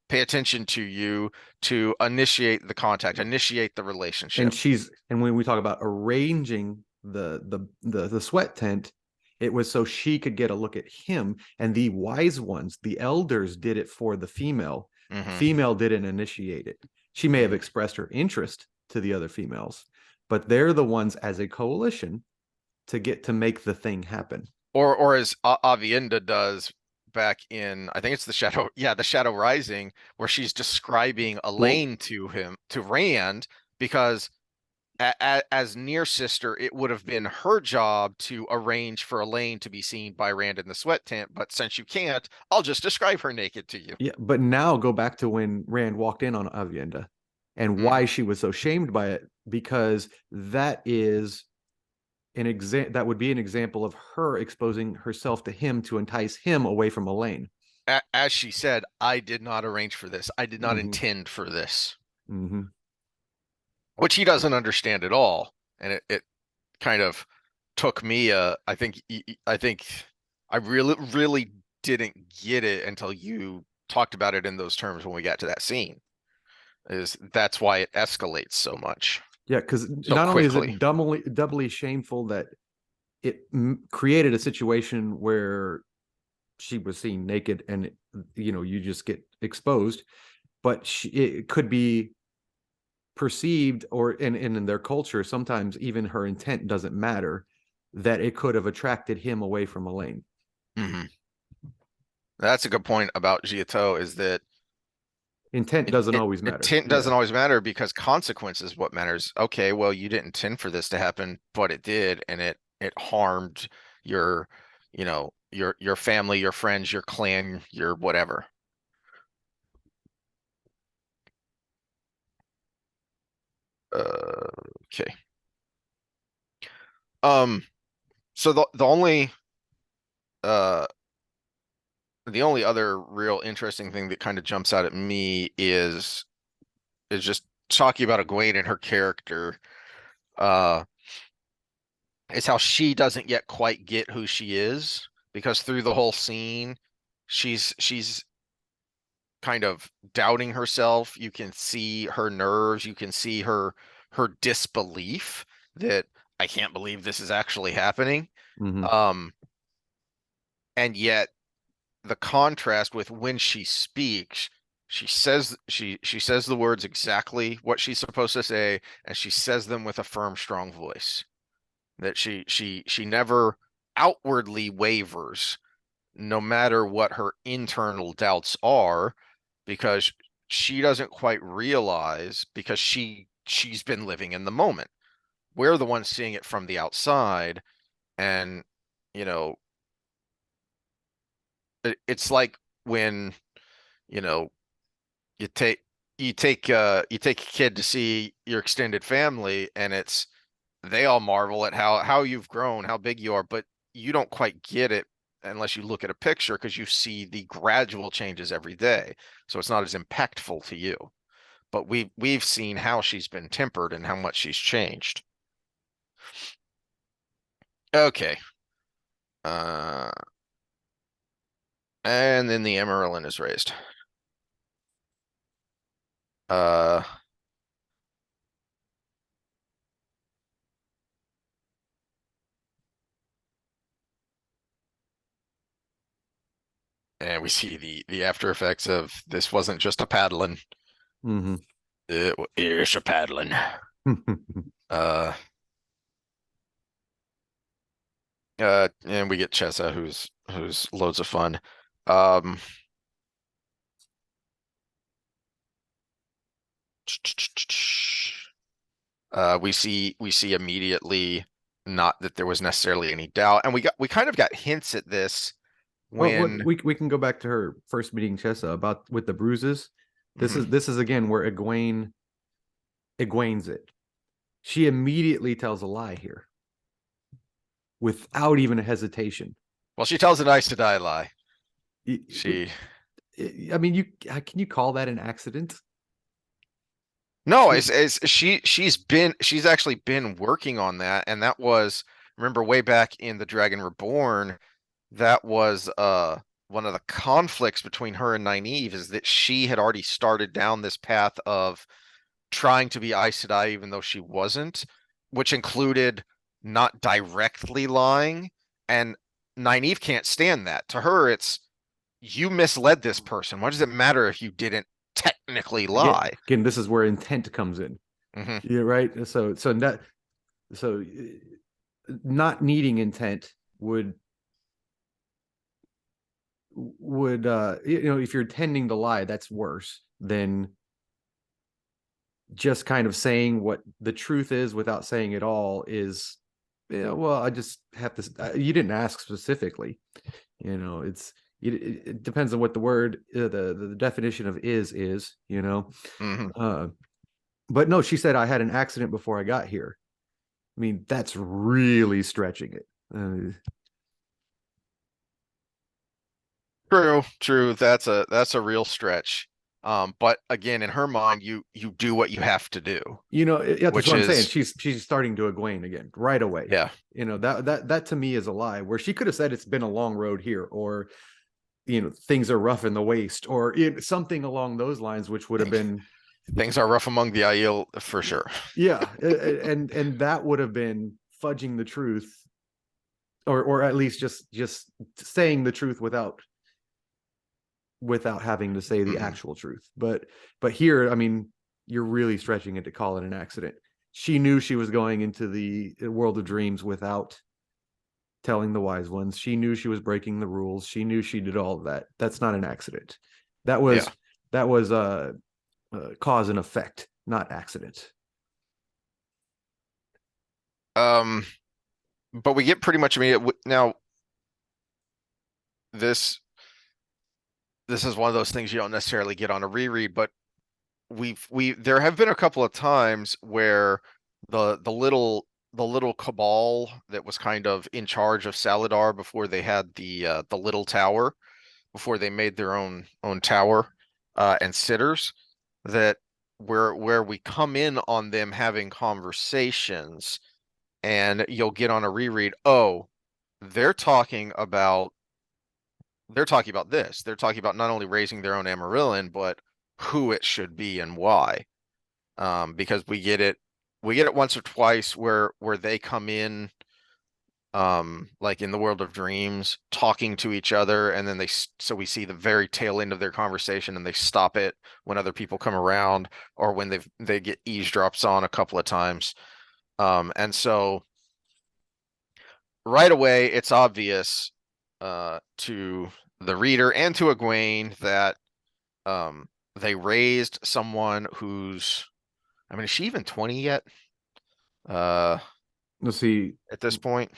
pay attention to you, to initiate the contact, initiate the and relationship. when we talk about arranging the sweat tent, it was so she could get a look at him, and the wise ones, the elders, did it for the female. The Hmm. female didn't initiate it. She may have Hmm. expressed her interest to the other females, but they're the ones as a coalition to get to make the thing happen. Or as Avienda does back in, I think it's the Shadow, yeah, the Shadow Rising, where she's describing Well, Elayne to Rand, because as near sister, it would have been her job to arrange for Elayne to be seen by Rand in the sweat tent. But since you can't, I'll just describe her naked to you. yeah, but now go back to when Rand walked in on Avienda and Hmm. why she was so shamed by it, because that is that would be an example of her exposing herself to him to entice him away from Elayne. As she said, I did not arrange for this. I did not Mm-hmm. intend for this, Mm-hmm. which he doesn't understand at all. And it kind of took me, I think I really didn't get it until you talked about it in those terms when we got to that scene. That's why it escalates so much, Yeah, because so not only is quickly. it doubly shameful that it created a situation where she was seen naked and you just get exposed, but it could be perceived, or in their culture sometimes even her intent doesn't matter, that it could have attracted him away from Elayne. Hmm. That's a good point about Giotto, is that Intent doesn't always matter. intent Yeah. doesn't always matter because consequence is what matters. Okay, well, you didn't intend for this to happen, but it did, and it harmed your, your family, your friends, your clan, your whatever. Okay. So uh the only other real interesting thing that kind of jumps out at me is just talking about Egwene and her character. Uh, is how she doesn't yet quite get who she is, because through the whole scene, she's kind of doubting herself. You can see her nerves. You can see her disbelief that I can't believe this is actually happening. Hmm. Um, and yet the contrast with when she speaks, she says the words exactly what she's supposed to say, and she says them with a firm, strong voice. That she never outwardly wavers, no matter what her internal doubts are, because she doesn't quite realize, because she's been living in the moment. We're the ones seeing it from the outside, and you know, it's like when, you know, you take you take a kid to see your extended family, and it's they all marvel at how you've grown, how big you are, but you don't quite get it unless you look at a picture, because you see the gradual changes every day. So it's not as impactful to you. But we've seen how she's been tempered and how much she's changed. Okay. Uh and then the Emerald is raised. Uh and we see the after effects of this wasn't just a paddling. Hmm. It's a paddling. Uh and we get Chessa, who's loads of fun. Um we see immediately, not that there was necessarily any doubt, and we kind of got hints at this Well, when. we can go back to her first meeting Chessa about with the bruises. Mhm. This is again where Egwene's it. She immediately tells a lie here without even a hesitation. Well, she tells an Aes Sedai lie. I She mean, you can you call that an accident? No, It, she's actually been working on that, and that was, remember, way back in the Dragon Reborn, that was one of the conflicts between her and Nynaeve, is that she had already started down this path of trying to be Aes Sedai even though she wasn't, which included not directly lying. And Nynaeve can't stand that. To her, it's, you misled this person. What does it matter if you didn't technically lie? again, this is where intent comes in. Hmm. Yeah, right. So not needing intent would if you're intending to lie, that's worse than just kind of saying what the truth is without saying it all is. Yeah, well, I just have to. You didn't ask specifically. It depends on what the word, the definition of is. Hmm. Uh, but no, she said I had an accident before I got here. I mean, that's really stretching it. True. That's a real stretch. But again, in her mind, you do what you have to do, Yeah, that's which what I'm saying. is, She's starting to Egwene again right away. yeah, That to me is a lie. Where she could have said it's been a long road here, or things are rough in the waste, or something along those lines, which would have been things are rough among the Aiel for sure. yeah, and that would have been fudging the truth, or at least just saying the truth without having to say the Hmm. actual truth. But here, I mean, you're really stretching it to call it an accident. She knew she was going into the world of dreams without telling the wise ones. She knew she was breaking the rules. She knew she did all of that. That's not an accident. That Yeah. was that was cause and effect, not accident. Um, but we get pretty much immediate now. This this is one of those things you don't necessarily get on a reread, but we there have been a couple of times where the little the little cabal that was kind of in charge of Salidar before they had the little tower, before they made their own tower and sitters, that where we come in on them having conversations, and you'll get on a reread, oh, they're talking about they're talking about this. They're talking about not only raising their own Amarillan, but who it should be and why. Because we get it once or twice where they come in, like in the world of dreams, talking to each other, and then so we see the very tail end of their conversation, and they stop it when other people come around, or when they get eavesdrops on a couple of times. And so right away, it's obvious to the reader and to Egwene that they raised someone who's, I mean, is she even 20 yet? Uh, Let's see. at this point.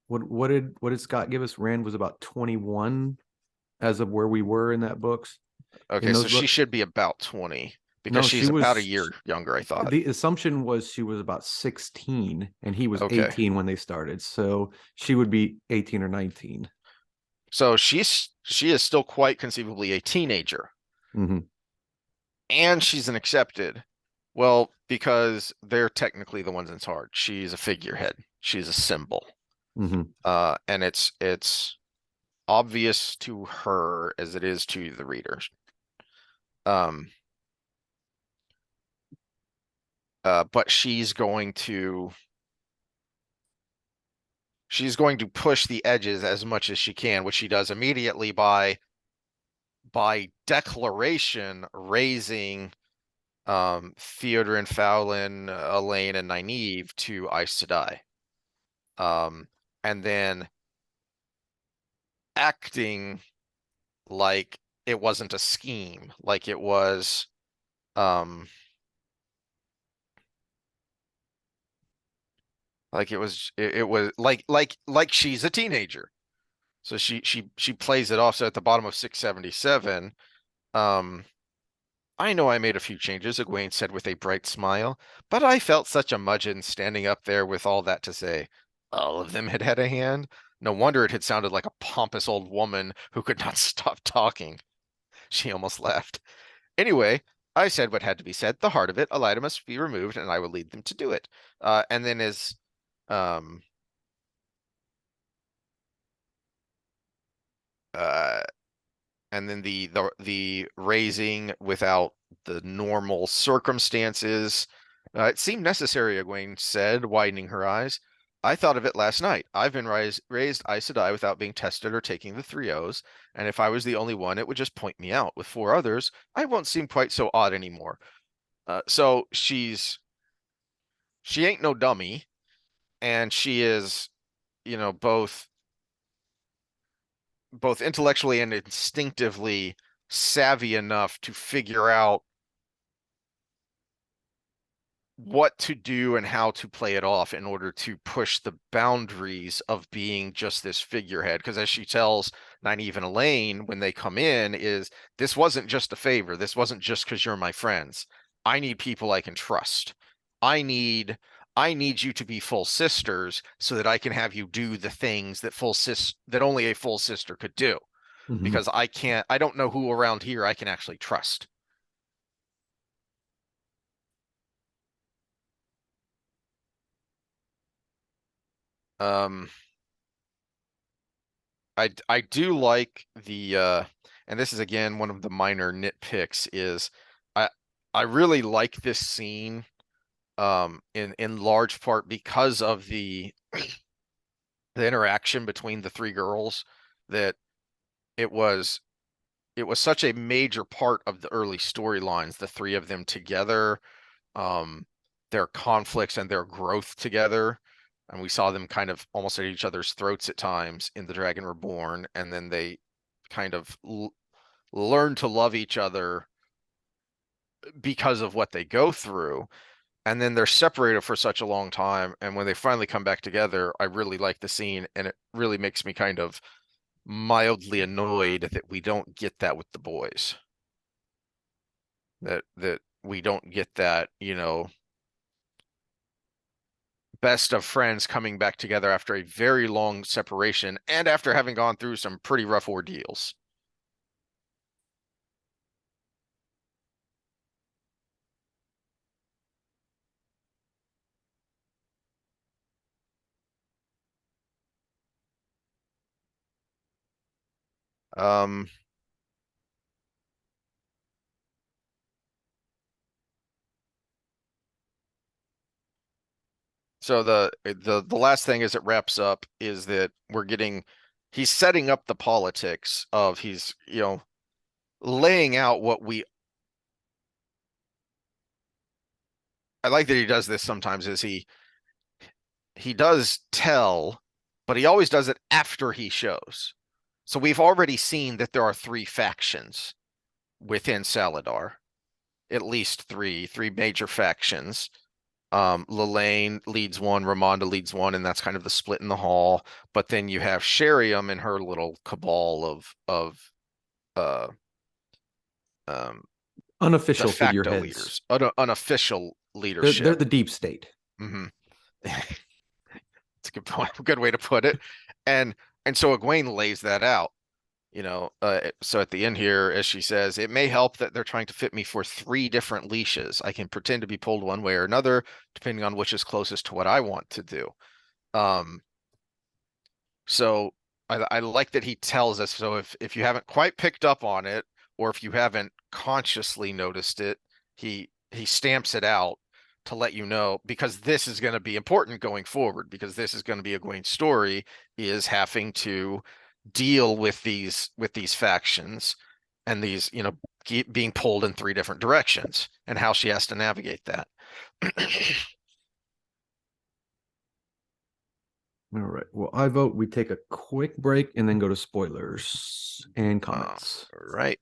What did Scott give us? Rand was about 21 as of where we were in that books. In Okay, so those she books. should be about 20 because No, she she's about a was. year younger, I thought. The assumption was she was about 16 and he was Okay. 18 when they started. So she would be 18 or 19. So she is still quite conceivably a teenager, Mm-hmm. and she's an accepted. Well, because they're technically the ones in charge. She's a figurehead. She's a symbol. Mm-hmm. And it's obvious to her as it is to the readers. Um, but she's going to push the edges as much as she can, which she does immediately by declaration raising Theodore and Fowlin, Elayne, and Nynaeve to Aes Sedai. And then acting like it wasn't a scheme, like it was um it was like she's a teenager. So she plays it off. So at the bottom of 677, um I know I made a few changes, Egwene said with a bright smile, but I felt such a mudgeon standing up there with all that to say. All of them had had a hand. No wonder it had sounded like a pompous old woman who could not stop talking. She almost laughed. Anyway, I said what had to be said, the heart of it. Elida must be removed, and I will lead them to do it. And then as um uh and then the raising without the normal circumstances. It seemed necessary, Egwene said, widening her eyes. I thought of it last night. I've been raised Aes Sedai without being tested or taking the 3 O's, and if I was the only one, it would just point me out. With 4 others, I won't seem quite so odd anymore. So she ain't no dummy, and she is, both intellectually and instinctively savvy enough to figure out what to do and how to play it off in order to push the boundaries of being just this figurehead. Because as she tells Nynaeve and Elayne when they come in, is this wasn't just a favor. This wasn't just because you're my friends. I need people I can trust. I need I need you to be full sisters so that I can have you do the things that only a full sister could do. Mm-hmm. Because I don't know who around here I can actually trust. Um, I do like and this is again one of the minor nitpicks is I I really like this scene in large part because of the interaction between the three girls, that it was it was such a major part of the early storylines, the three of them together, um, their conflicts and their growth together. And we saw them kind of almost at each other's throats at times in The Dragon Reborn, and then they kind of learn to love each other because of what they go through. And then they're separated for such a long time. And when they finally come back together, I really like the scene. And it really makes me kind of mildly annoyed that we don't get that with the boys. That we don't get that, best of friends coming back together after a very long separation and after having gone through some pretty rough ordeals. Um, so the last thing as it wraps up is that he's setting up the politics of he's, laying out what I like that he does this sometimes is he does tell, but he always does it after he shows. So we've already seen that there are three factions within Salidar, at least three major factions. Lelaine leads one, Ramonda leads one, and that's kind of the split in the hall. But then you have Sheriam and her little cabal of uh de Unofficial facto figureheads. leaders, unofficial They're leadership. the deep state. Hmm. It's a good point, good way to put it. And so Egwene lays that out. So at the end here, as she says, it may help that they're trying to fit me for three different leashes. I can pretend to be pulled one way or another, depending on which is closest to what I want to do. Um, so I like that he tells us. So if you haven't quite picked up on it, or if you haven't consciously noticed it, he stamps it out to let you know, because this is going to be important going forward, because this is going to be Egwene's story, is having to deal with these factions and these, being pulled in three different directions, and how she has to navigate that. All right. Well, I vote we take a quick break and then go to spoilers and comments. Right.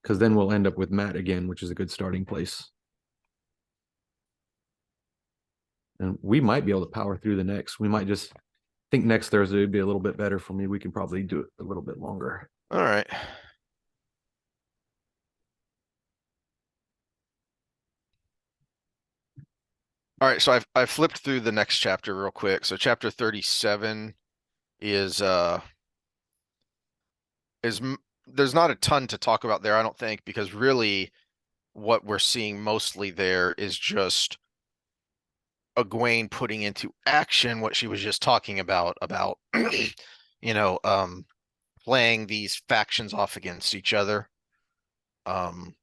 Because then we'll end up with Matt again, which is a good starting place. And we might be able to power through the next. We might just think next Thursday would be a little bit better for me. We can probably do it a little bit longer. All right. All right, so I've flipped through the next chapter real quick. So chapter 37 is there's not a ton to talk about there, I don't think, because really what we're seeing mostly there is just Egwene putting into action what she was just talking about you know, playing these factions off against each other, um,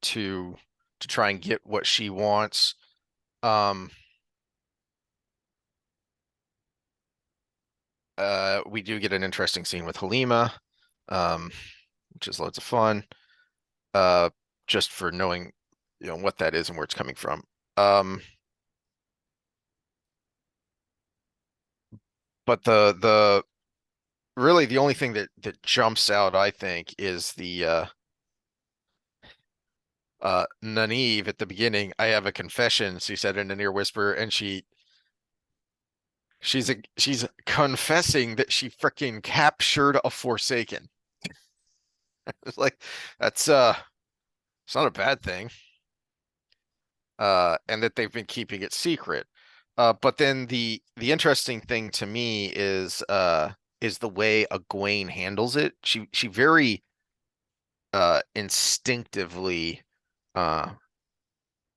to try and get what she wants. Um, we do get an interesting scene with Halima, um, which is loads of fun. Uh, just for knowing, what that is and where it's coming from. Um, but the really the only thing that jumps out, I think, is the Nynaeve at the beginning. I have a confession, she said in an ear whisper, and she's confessing that she freaking captured a Forsaken. It's like that's it's not a bad thing. And that they've been keeping it secret. But then the interesting thing to me is the way Egwene handles it. She very instinctively uh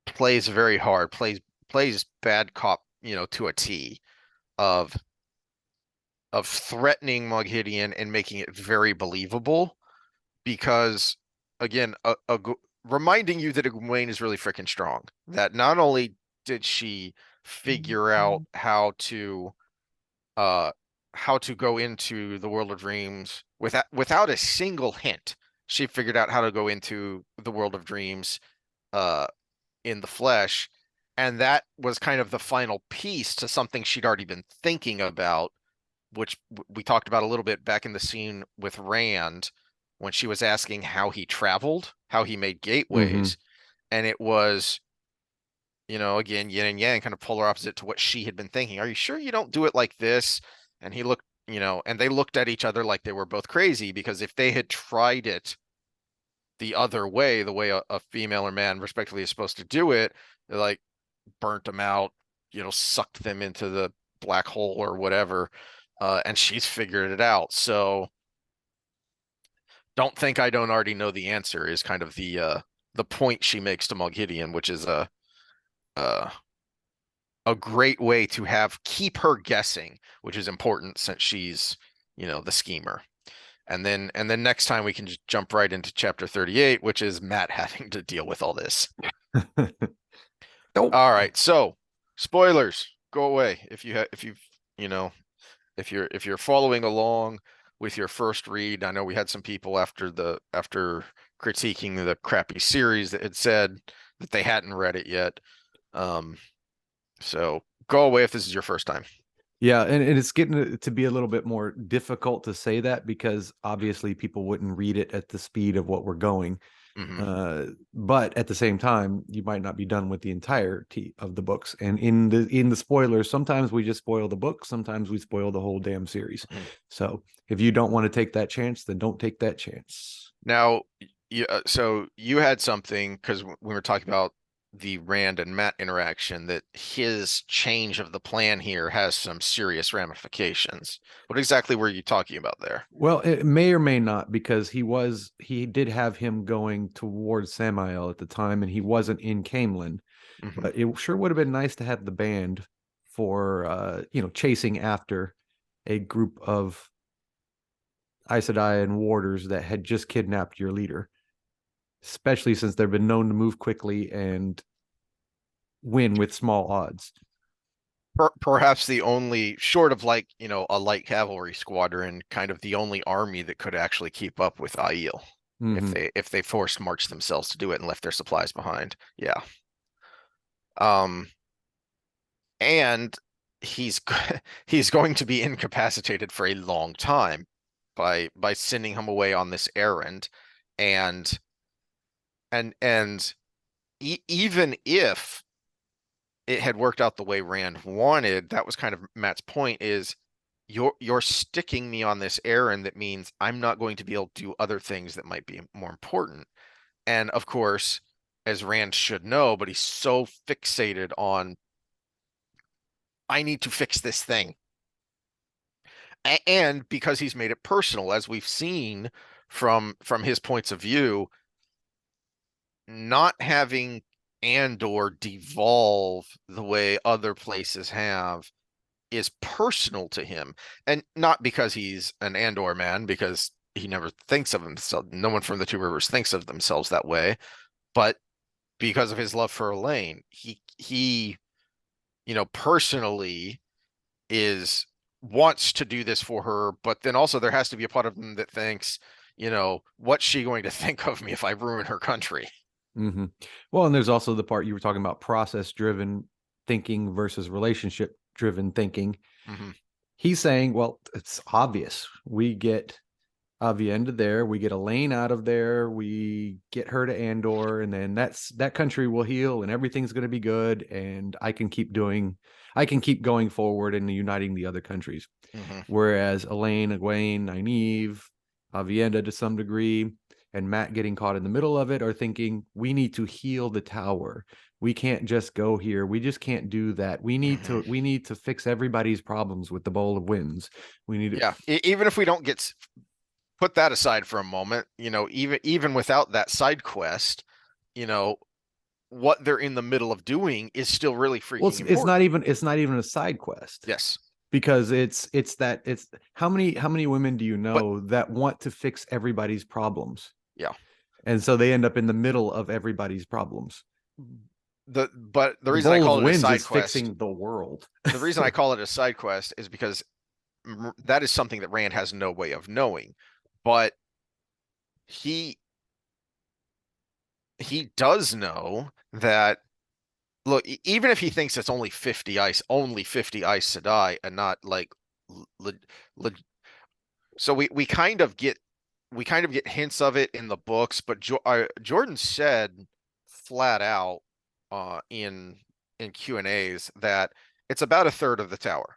plays very hard, plays bad cop, to a T, of threatening Moghidian and making it very believable, because again, reminding you that Egwene is really freaking strong. That not only did she figure out uh how to go into the world of dreams without a single hint, she figured out how to go into the world of dreams uh in the flesh, and that was kind of the final piece to something she'd already been thinking about, which we talked about a little bit back in the scene with Rand, when she was asking how he traveled, how he made gateways. And it was, again, yin and yang, kind of polar opposite to what she had been thinking. Are you sure you don't do it like this? And he looked, and they looked at each other like they were both crazy, because if they had tried it the other way, the way a female or man respectively is supposed to do it, they like burnt them out, sucked them into the black hole or whatever, and she's figured it out. So don't think I don't already know the answer is kind of the point she makes to Mulgideon, which is uh, a great way to keep her guessing, which is important since she's, the schemer. And then next time we can just jump right into chapter 38, which is Matt having to deal with all this. Nope. All right, so spoilers, go away if you've, you know, if you're following along with your first read. I know we had some people after critiquing the crappy series that had said that they hadn't read it yet. Um, so go away if this is your first time. Yeah, and it's getting to be a little bit more difficult to say that because obviously people wouldn't read it at the speed of what we're going. Hmm. But at the same time, you might not be done with the entirety of the books. And in the spoilers, sometimes we just spoil the book, sometimes we spoil the whole damn series. So if you don't want to take that chance, then don't take that chance. Now, so you had something because we were talking about the Rand and Matt interaction that his change of the plan here has some serious ramifications. What exactly were you talking about there? Well, it may or may not because he did have him going towards Samael at the time, and he wasn't in Camelin. Hmm. But it sure would have been nice to have the band for chasing after a group of Aes Sedai and warders that had just kidnapped your leader, especially since they've been known to move quickly and win with small odds. Perhaps the only, short of like, a light cavalry squadron, kind of the only army that could actually keep up with Aiel if Mm-hmm. they forced marched themselves to do it and left their supplies behind. Yeah. Um, and he's he's going to be incapacitated for a long time by sending him away on this errand, and even if it had worked out the way Rand wanted, that was kind of Matt's point, is you're sticking me on this errand that means I'm not going to be able to do other things that might be more important. And of course, as Rand should know, but he's so fixated on I need to fix this thing. And because he's made it personal, as we've seen from his points of view, not having Andor devolve the way other places have is personal to him, and not because he's an Andor man, because he never thinks of himself. No one from the Two Rivers thinks of themselves that way, but because of his love for Elayne, he personally is wants to do this for her, but then also there has to be a part of him that thinks, what's she going to think of me if I ruin her country? Mm-hmm. Well, and there's also the part you were talking about process driven thinking versus relationship driven thinking. Hmm. He's saying, well, it's obvious. We get Avienda there, we get Elayne out of there, we get her to Andor, and then that country will heal and everything's going to be good. And I can keep going forward and uniting the other countries. Hmm. Whereas Elayne, Egwene, Nynaeve, Avienda to some degree, and Matt getting caught in the middle of it are thinking, we need to heal the tower. We can't just go here. We just can't do that. Hmm. We need to fix everybody's problems with the Bowl of Winds. We need to. Yeah, even if we don't put that aside for a moment, even without that side quest, you know, what they're in the middle of doing is still really Well, freaking it's not important. even a side quest Yes. because it's how many women do you But know that want to fix everybody's problems, yeah, and so they end up in the middle of everybody's problems. the The reason I Bowl of call it a Winds side is quest, fixing the world. the reason I call it a side quest is because that is something that Rand has no way of knowing. But he he does know that, look, even if he thinks it's only 50 Aes Sedai and not like le, le, so we kind of get hints of it in the books, but Jordan said flat out in Q&As that it's about a third of the tower.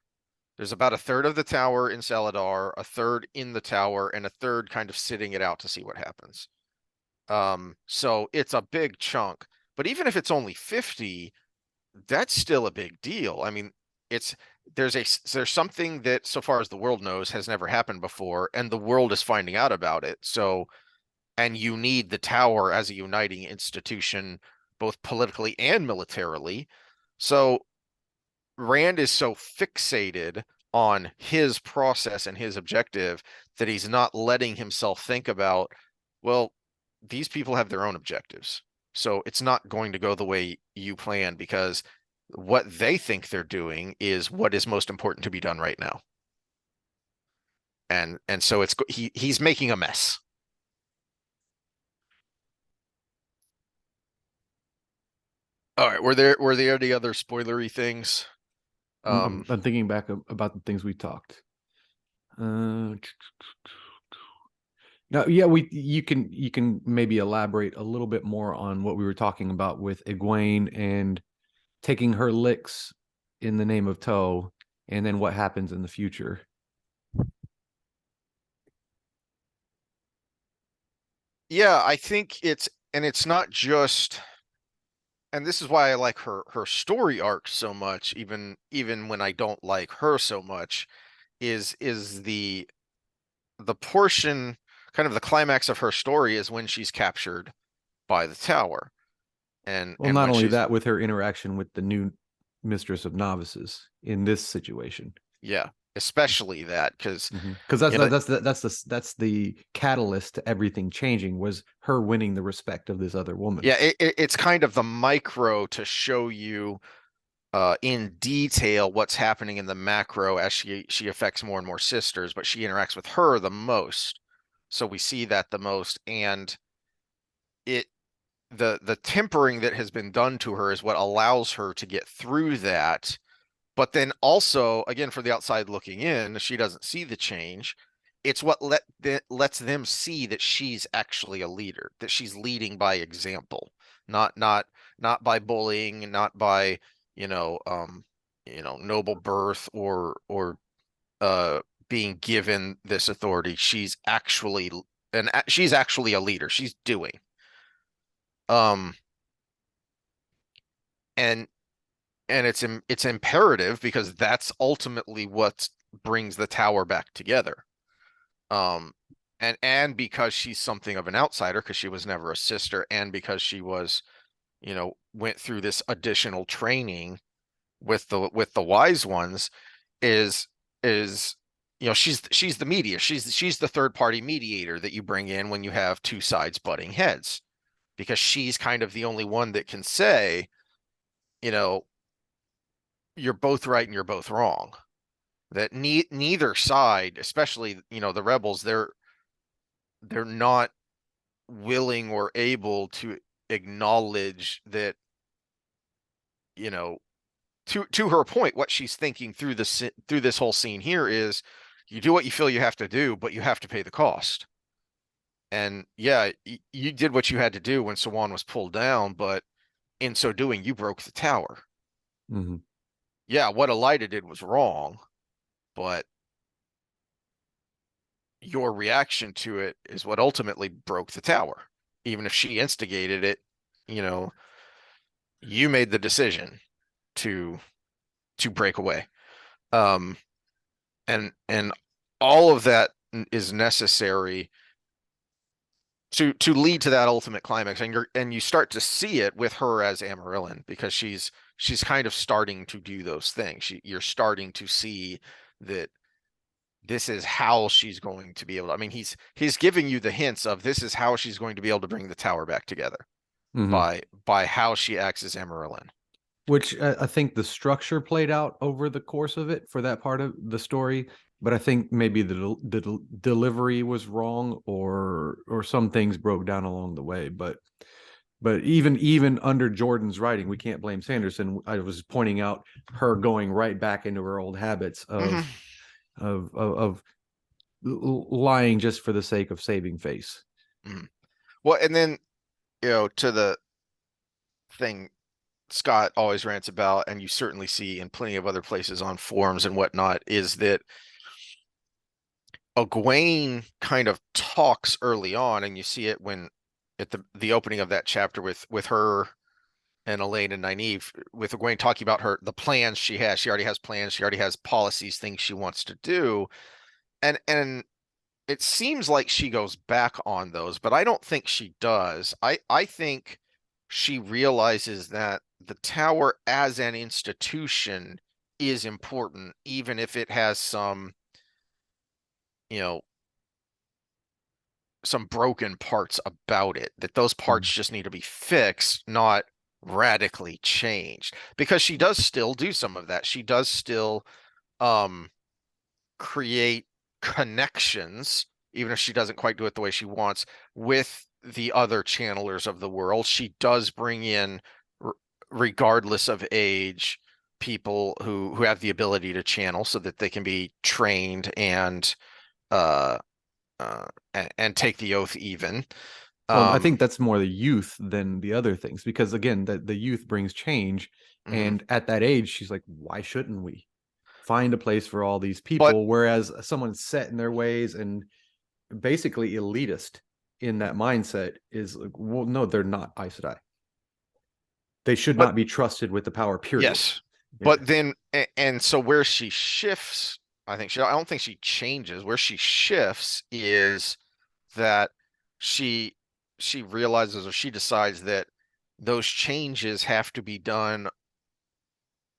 There's about a third of the tower in Salidar, a third in the tower, and a third kind of sitting it out to see what happens. So it's a big chunk. But even if it's only 50, that's still a big deal. I mean, it's there's something that, so far as the world knows, has never happened before, and the world is finding out about it. So, and you need the tower as a uniting institution, both politically and militarily. So Rand is so fixated on his process and his objective that he's not letting himself think about, well, these people have their own objectives. So it's not going to go the way you plan, because what they think they're doing is what is most important to be done right now. And so he's making a mess. All right, were there any other spoilery things? I'm thinking back about the things we talked. Uh, Now, yeah, you can maybe elaborate a little bit more on what we were talking about with Egwene and taking her licks in the name of Toe, and then what happens in the future. Yeah, I think it's not just, and this is why I like her story arc so much, even when I don't like her so much, is the portion, kind of the climax of her story, is when she's captured by the tower, Well, and not when only she's, that, with her interaction with the new mistress of novices in this situation. yeah, especially that, because Because you know, that's the catalyst to everything changing, was her winning the respect of this other woman. yeah, it's kind of the micro to show you in detail what's happening in the macro as she affects more and more sisters, but she interacts with her the most. So we see that the most, and it the tempering that has been done to her is what allows her to get through that. But then also, again, for the outside looking in, she doesn't see the change. It's what lets them see that she's actually a leader, that she's leading by example, not not not by bullying, not by, you know, noble birth, or being given this authority. She's actually a leader. She's doing. Um and and it's imperative, because that's ultimately what brings the tower back together. Um, and because she's something of an outsider, because she was never a sister, and because she was, went through this additional training with the wise ones, is is she's the media. She's the third party mediator that you bring in when you have two sides butting heads, because she's kind of the only one that can say, you know, you're both right and you're both wrong. That neither side, especially, the rebels, they're not willing or able to acknowledge that, you know to her point, what she's thinking through this whole scene here is, you do what you feel you have to do, but you have to pay the cost. And yeah, you did what you had to do when Sawan was pulled down, but in so doing, you broke the tower. Mm-hmm. Yeah, what Elaida did was wrong, but your reaction to it is what ultimately broke the tower. Even if she instigated it, you know, you made the decision to break away. Um, and all of that is necessary to lead to that ultimate climax. And you start to see it with her as Amarilyn, because she's kind of starting to do those things. You're starting to see that this is how she's going to be able to, I mean, he's giving you the hints of, this is how she's going to be able to bring the tower back together, Mm-hmm. by how she acts as Amarilyn. Which I think the structure played out over the course of it for that part of the story, but I think maybe the delivery was wrong, or some things broke down along the way. But even under Jordan's writing, we can't blame Sanderson. I was pointing out her going right back into her old habits Mhm. of lying just for the sake of saving face. Mhm. Well, and then, to the thing Scott always rants about, and you certainly see in plenty of other places on forums and whatnot, is that Egwene kind of talks early on, and you see it when, at the opening of that chapter, with her and Elayne and Nynaeve, with Egwene talking about the plans she has. She already has plans. She already has policies, things she wants to do, and it seems like she goes back on those, but I don't think she does. I think she realizes that the tower as an institution is important, even if it has some, you know, some broken parts about it, that those parts Mm. just need to be fixed, not radically changed. Because she does still do some of that. She does still um create connections, even if she doesn't quite do it the way she wants, with the other channelers of the world. She does bring in, regardless of age, people who have the ability to channel so that they can be trained uh, and take the oath even. Well, I Um, think that's more the youth than the other things because again, the youth brings change, mhm. and at that age, she's like, why shouldn't we find a place for all these But people? Whereas someone set in their ways and basically elitist in that mindset is like, well, no, they're not Aes Sedai. They should but not be trusted with the power, period. yes, Yeah. but then and so where she shifts, I don't think she changes. Where she shifts is that she she realizes, or she decides that those changes have to be done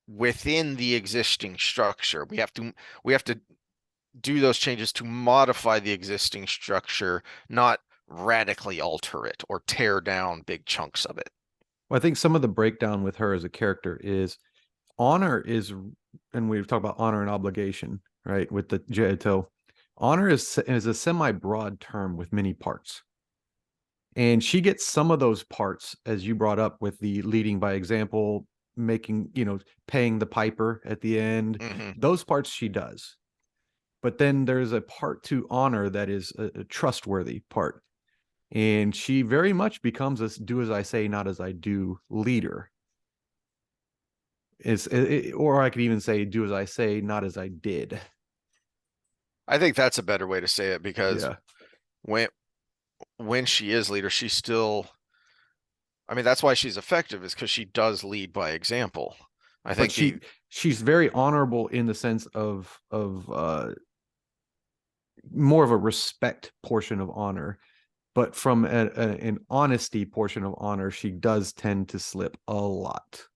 within the existing structure. We have to do those changes to modify the existing structure, not radically alter it or tear down big chunks of it. Well, I think some of the breakdown with her as a character is honor is, and we've talked about honor and obligation, right? With the Jeito, honor is a semi broad term with many parts. And she gets some of those parts, as you brought up, with the leading by example, making, paying the piper at the end. Hmm. Those parts she does. But then there's a part to honor that is a trustworthy part. And she very much becomes a do as I say, not as I do leader. Or I could even say do as I say, not as I did. I think that's a better way to say it, because Yeah. when when she is leader, she's still, I mean, that's why she's effective, is because she does lead by example. I But think she's very honorable in the sense of more of a respect portion of honor, but from an honesty portion of honor, she does tend to slip a lot.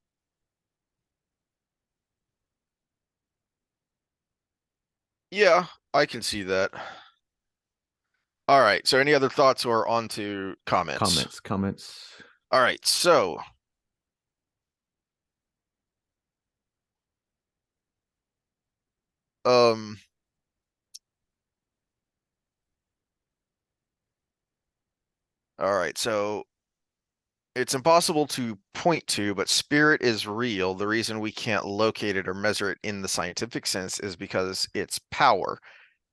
yeah, I can see that. All right, so any other thoughts, or on to comments? Comments. All right, so um all right, so it's impossible to point to, but spirit is real. The reason we can't locate it or measure it in the scientific sense is because its power,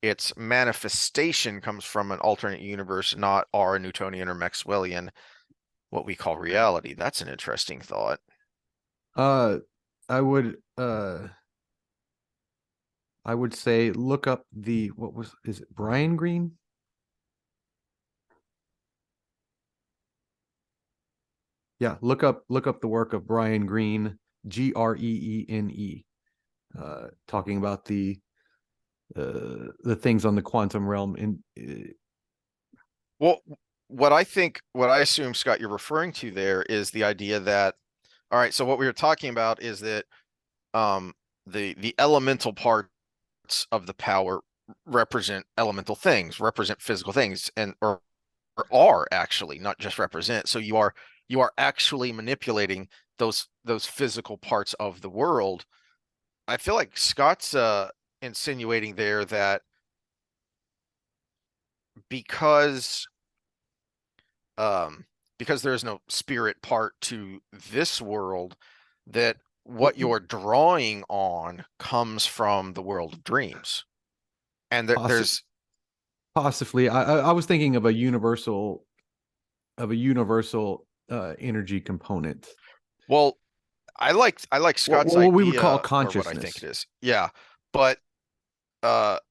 its manifestation, comes from an alternate universe, not our Newtonian or Maxwellian, what we call reality. That's an interesting thought. Uh, I would I would say look up the what was is it Brian Green? Yeah, look up the work of Brian Green, Greene, talking about the things on the quantum realm. In Well, what I assume, Scott, you're referring to there is the idea that, all right, so what we were talking about is that um the elemental parts of the power represent elemental things, represent physical things, and or are actually, not just represent. So you are actually manipulating those physical parts of the world. I feel like Scott's insinuating there that because um because there is no spirit part to this world, that well, what you're drawing on comes from the world of dreams. And possi there's, possibly, I was thinking of a universal energy component, well, I like Scott's what we would call idea, or what I think it consciousness. is. Yeah. But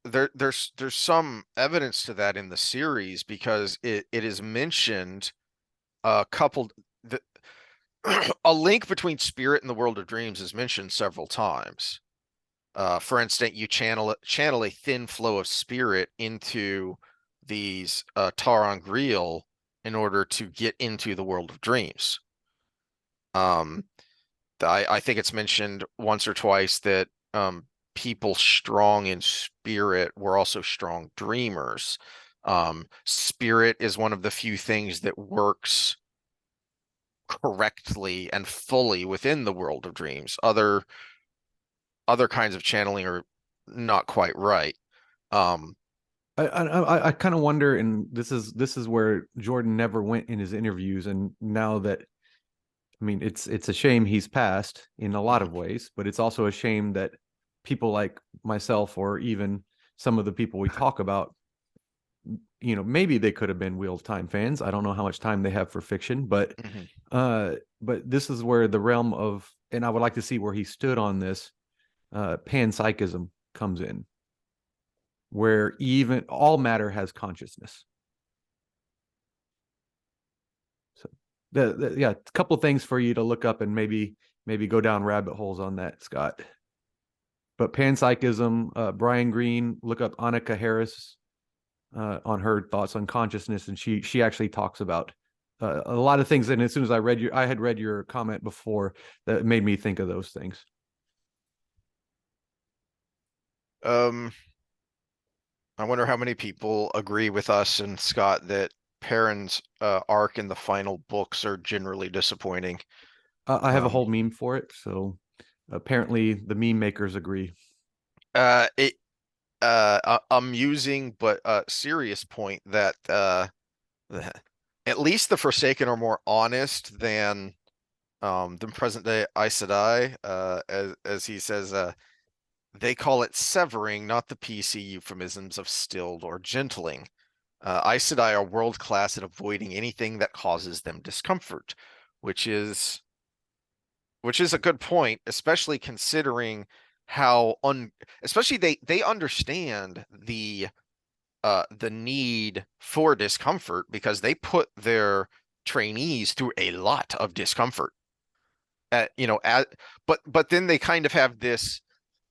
there's some evidence to that in the series, because it is mentioned coupled, a link between spirit and the world of dreams is mentioned several times. For instance, you channel a thin flow of spirit into these Taron in order to get into the world of dreams. Um, I think it's mentioned once or twice that people strong in spirit were also strong dreamers. Spirit is one of the few things that works correctly and fully within the world of dreams. Other kinds of channeling are not quite right. Um, I kind of wonder, and this is where Jordan never went in his interviews, and now that I mean, it's a shame he's passed in a lot of ways, but it's also a shame that people like myself, or even some of the people we talk about, maybe they could have been Wheel of Time fans. I don't know how much time they have for fiction, mhm. but this is where the realm of, and I would like to see where he stood on this, panpsychism comes in, where even all matter has consciousness. So yeah, a couple of things for you to look up and maybe go down rabbit holes on that, Scott. But panpsychism, Brian Greene, look up Annika Harris on her thoughts on consciousness, and she actually talks about a lot of things. And as soon as I had read your comment before, that made me think of those things. Um, I wonder how many people agree with us and Scott that Perrin's arc in the final books are generally disappointing. I have a Um, whole meme for it, so apparently the meme makers agree. it amusing but serious point that at least the Forsaken are more honest than present day Aes Sedai. As he says, they call it severing, not the PC euphemisms of stilled or gentling. Aes Sedai are world class at avoiding anything that causes them discomfort, which is which is a good point, especially considering how especially they understand the need for discomfort because they put their trainees through a lot of discomfort. At but then they kind of have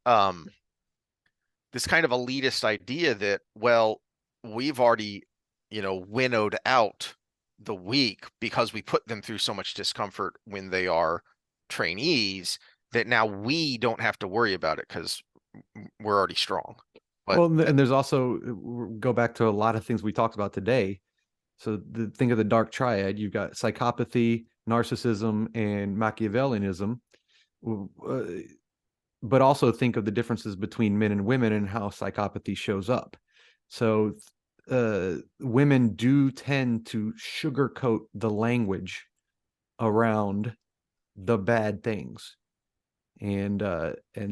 um this kind of elitist idea that, well, we've already, winnowed out the weak because we put them through so much discomfort when they are trainees that now we don't have to worry about it because we're already strong. But Well, and there's also, go back to a lot of things we talked about today. So think of the dark triad. You've got psychopathy, narcissism, and Machiavellianism. Uh, but also think of the differences between men and women and how psychopathy shows up. So women do tend to sugarcoat the language around the bad things. And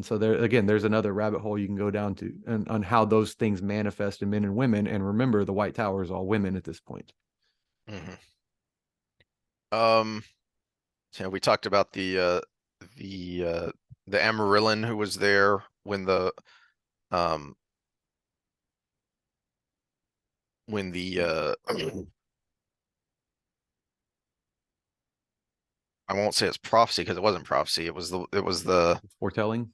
so there again, there's another rabbit hole you can go down to on how those things manifest in men and women. And remember, the White Tower is all women at this point. mhm. um we talked about the the Amarillan who was there um when the I won't say it's prophecy because it wasn't prophecy. Foretelling.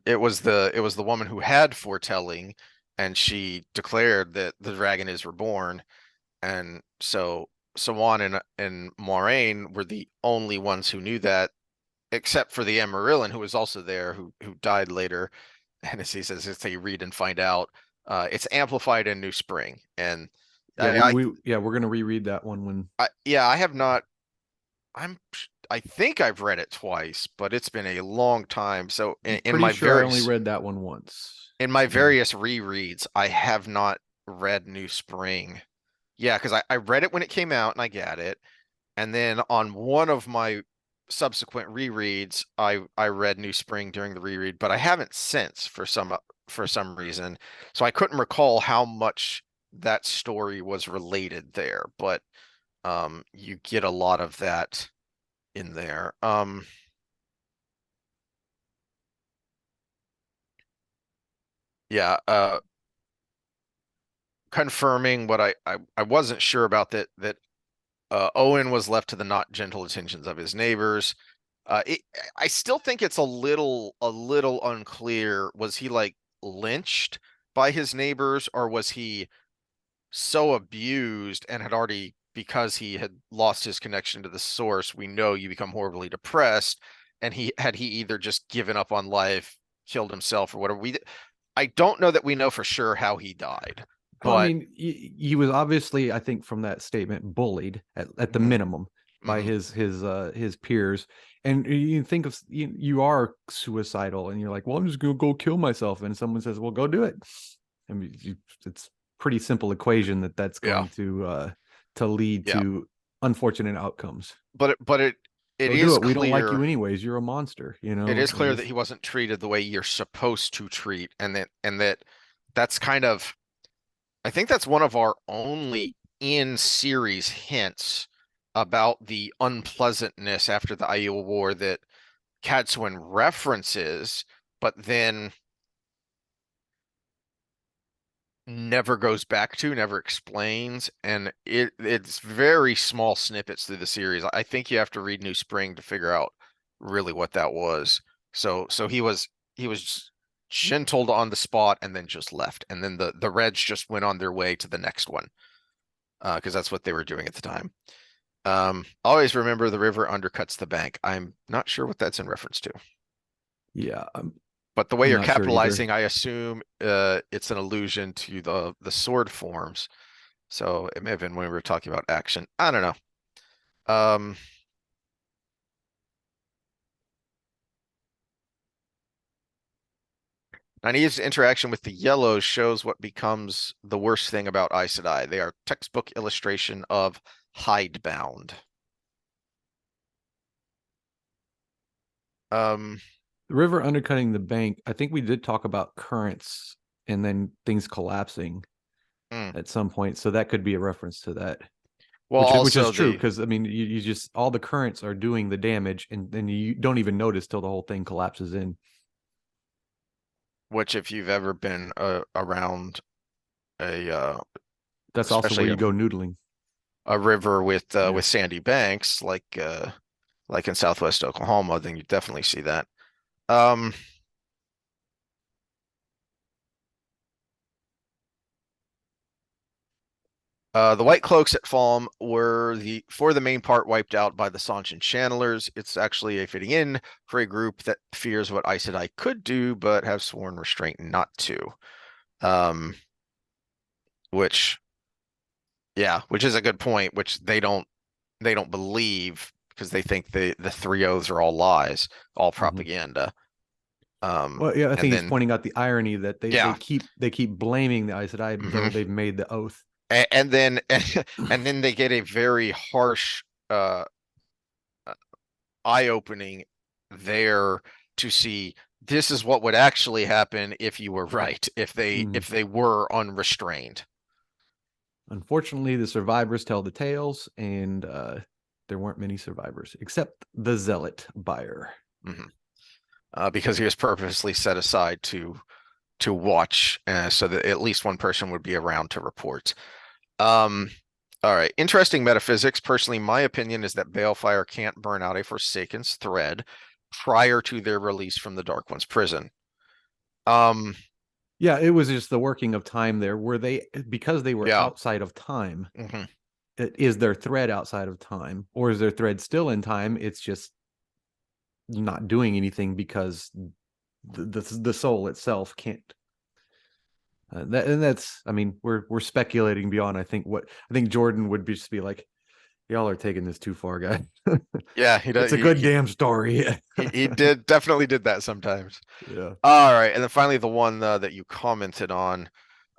It was the woman who had foretelling, and she declared that the dragon is reborn, and so Sawan and Moraine were the only ones who knew that, except for the Amarillan who was also there, who died later. And as he says, if they read and find out, it's amplified in New Spring, and Yeah, I, we're gonna reread that one when yeah, I have not. I'm I think I've read it twice, but it's been a long time. So I'm pretty sure I only read that one once. in my So various rereads, I have not read New Spring. Yeah, because I read it when it came out and I got it. And then on one of my subsequent rereads, I read New Spring during the reread, but I haven't since for some reason. So I couldn't recall how much that story was related there, but you get a lot of that in there. Yeah, confirming what I wasn't sure about that Owen was left to the not gentle attentions of his neighbors. It, I still think it's a little unclear. Was he like lynched by his neighbors, or was he so abused and had already, because he had lost his connection to the source? We know you become horribly depressed, and he either just given up on life, killed himself, or whatever. I don't know that we know for sure how he died, Well, I but mean, he was obviously, I think, from that statement, bullied at the mhm, minimum by mhm. his peers. And you think of you are suicidal, and you're like, well, I'm just gonna go kill myself, and someone says, well, go do it. I mean, it's pretty simple equation that's Yeah, going to lead yeah. to unfortunate outcomes. But it Go do is it. We don't like you clear. anyways. You're a monster. It is And clear that just he wasn't treated the way you're supposed to treat, and that that's kind of, I think that's one of our only in series hints about the unpleasantness after the Aiel War that Cadsuane references, but then never goes back to, never explains, and it's very small snippets through the series. I think you have to read New Spring to figure out really what that was. So he was gentled on the spot and then just left, and then the Reds just went on their way to the next one, because that's what they were doing at the time. Always remember the river undercuts the bank. I'm not sure what that's in reference to, yeah, but the way I'm you're not sure either. capitalizing, I assume it's an allusion to the sword forms. So it may have been when we were talking about action. I don't know. Nynaeve's interaction with the yellows shows what becomes the worst thing about Aes Sedai. They are textbook illustration of hidebound. Um, The river undercutting the bank, I think we did talk about currents and then things collapsing mm. at some point. So that could be a reference to that, Well, which is also true the because I mean you just all the currents are doing the damage and then you don't even notice till the whole thing collapses in. which, if you've ever been around a That's also where especially you go noodling. a river Yeah. with sandy banks, like in Southwest Oklahoma, then you definitely see that. Um, the White Cloaks at Falm were for the main part wiped out by the Sanchin Channelers. It's actually a fitting in for a group that fears what Aes Sedai could do, but have sworn restraint not to. Um, which, yeah, which is a good point, which they don't believe, because they think the three oaths are all lies, all Hmm. propaganda. Well, yeah, I And think he's then pointing out the irony that they yeah, keep blaming the Aes Sedai though hmm they've made the oath. and then and then they get a very harsh uh eye-opening there to see this is what would actually happen if you were right, if they Mhm. if they were unrestrained. Unfortunately, the survivors tell the tales, and there weren't many survivors except the zealot buyer. hmm because he was purposely set aside to watch, so that at least one person would be around to report. Um, all right. Interesting metaphysics. Personally, my opinion is that Balefire can't burn out a Forsaken's thread prior to their release from the Dark One's prison. Um, Yeah, it was just the working of time there. Were they because they were yeah. outside of time? hmm Is their thread outside of time, or is their thread still in time? It's just not doing anything because the soul itself can't. That's I mean we're speculating beyond. I think Jordan would just be like, y'all are taking this too far, guys. Yeah, he does. It's a good damn story. He did definitely did that sometimes. Yeah. All right, and then finally the one that you commented on.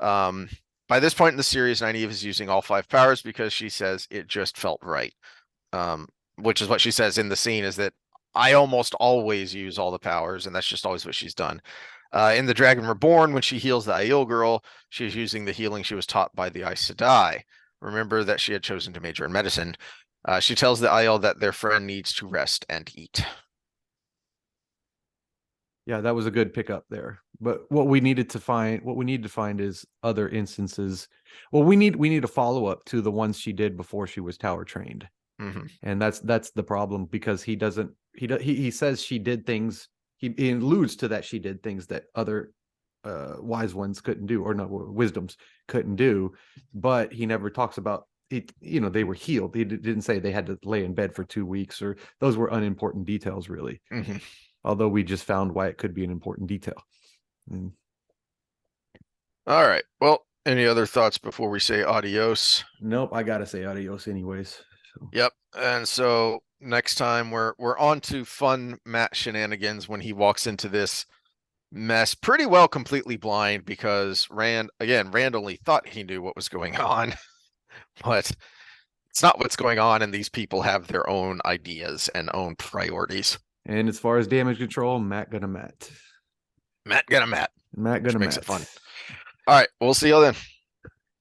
Um, by this point in the series, Nynaeve is using all five powers because she says it just felt right. Um, which is what she says in the scene, is that I almost always use all the powers, and that's just always what she's done. In The Dragon Reborn, when she heals the Aiel girl, she's using the healing she was taught by the Aes Sedai. Remember that she had chosen to major in medicine. She tells the Aiel that their friend needs to rest and eat. Yeah, that was a good pickup there. But what we need to find is other instances. Well, we need a follow up to the ones she did before she was tower trained, and that's the problem because he doesn't. He says she did things. He alludes to that she did things that other wise ones couldn't do, or no wisdoms couldn't do, but he never talks about it. You know, they were healed. He didn't say they had to lay in bed for 2 weeks, or those were unimportant details, really. Although we just found why it could be an important detail. Mm. All right. Well, any other thoughts before we say adios? Nope, I gotta say adios anyways. So. Yep. And so next time we're on to fun Matt shenanigans when he walks into this mess pretty well completely blind because Rand only thought he knew what was going on, but it's not what's going on, and these people have their own ideas and own priorities. And as far as damage control, Matt gonna Matt. Matt gonna Matt, Matt which gonna makes Matt. it fun. All right, we'll see you then.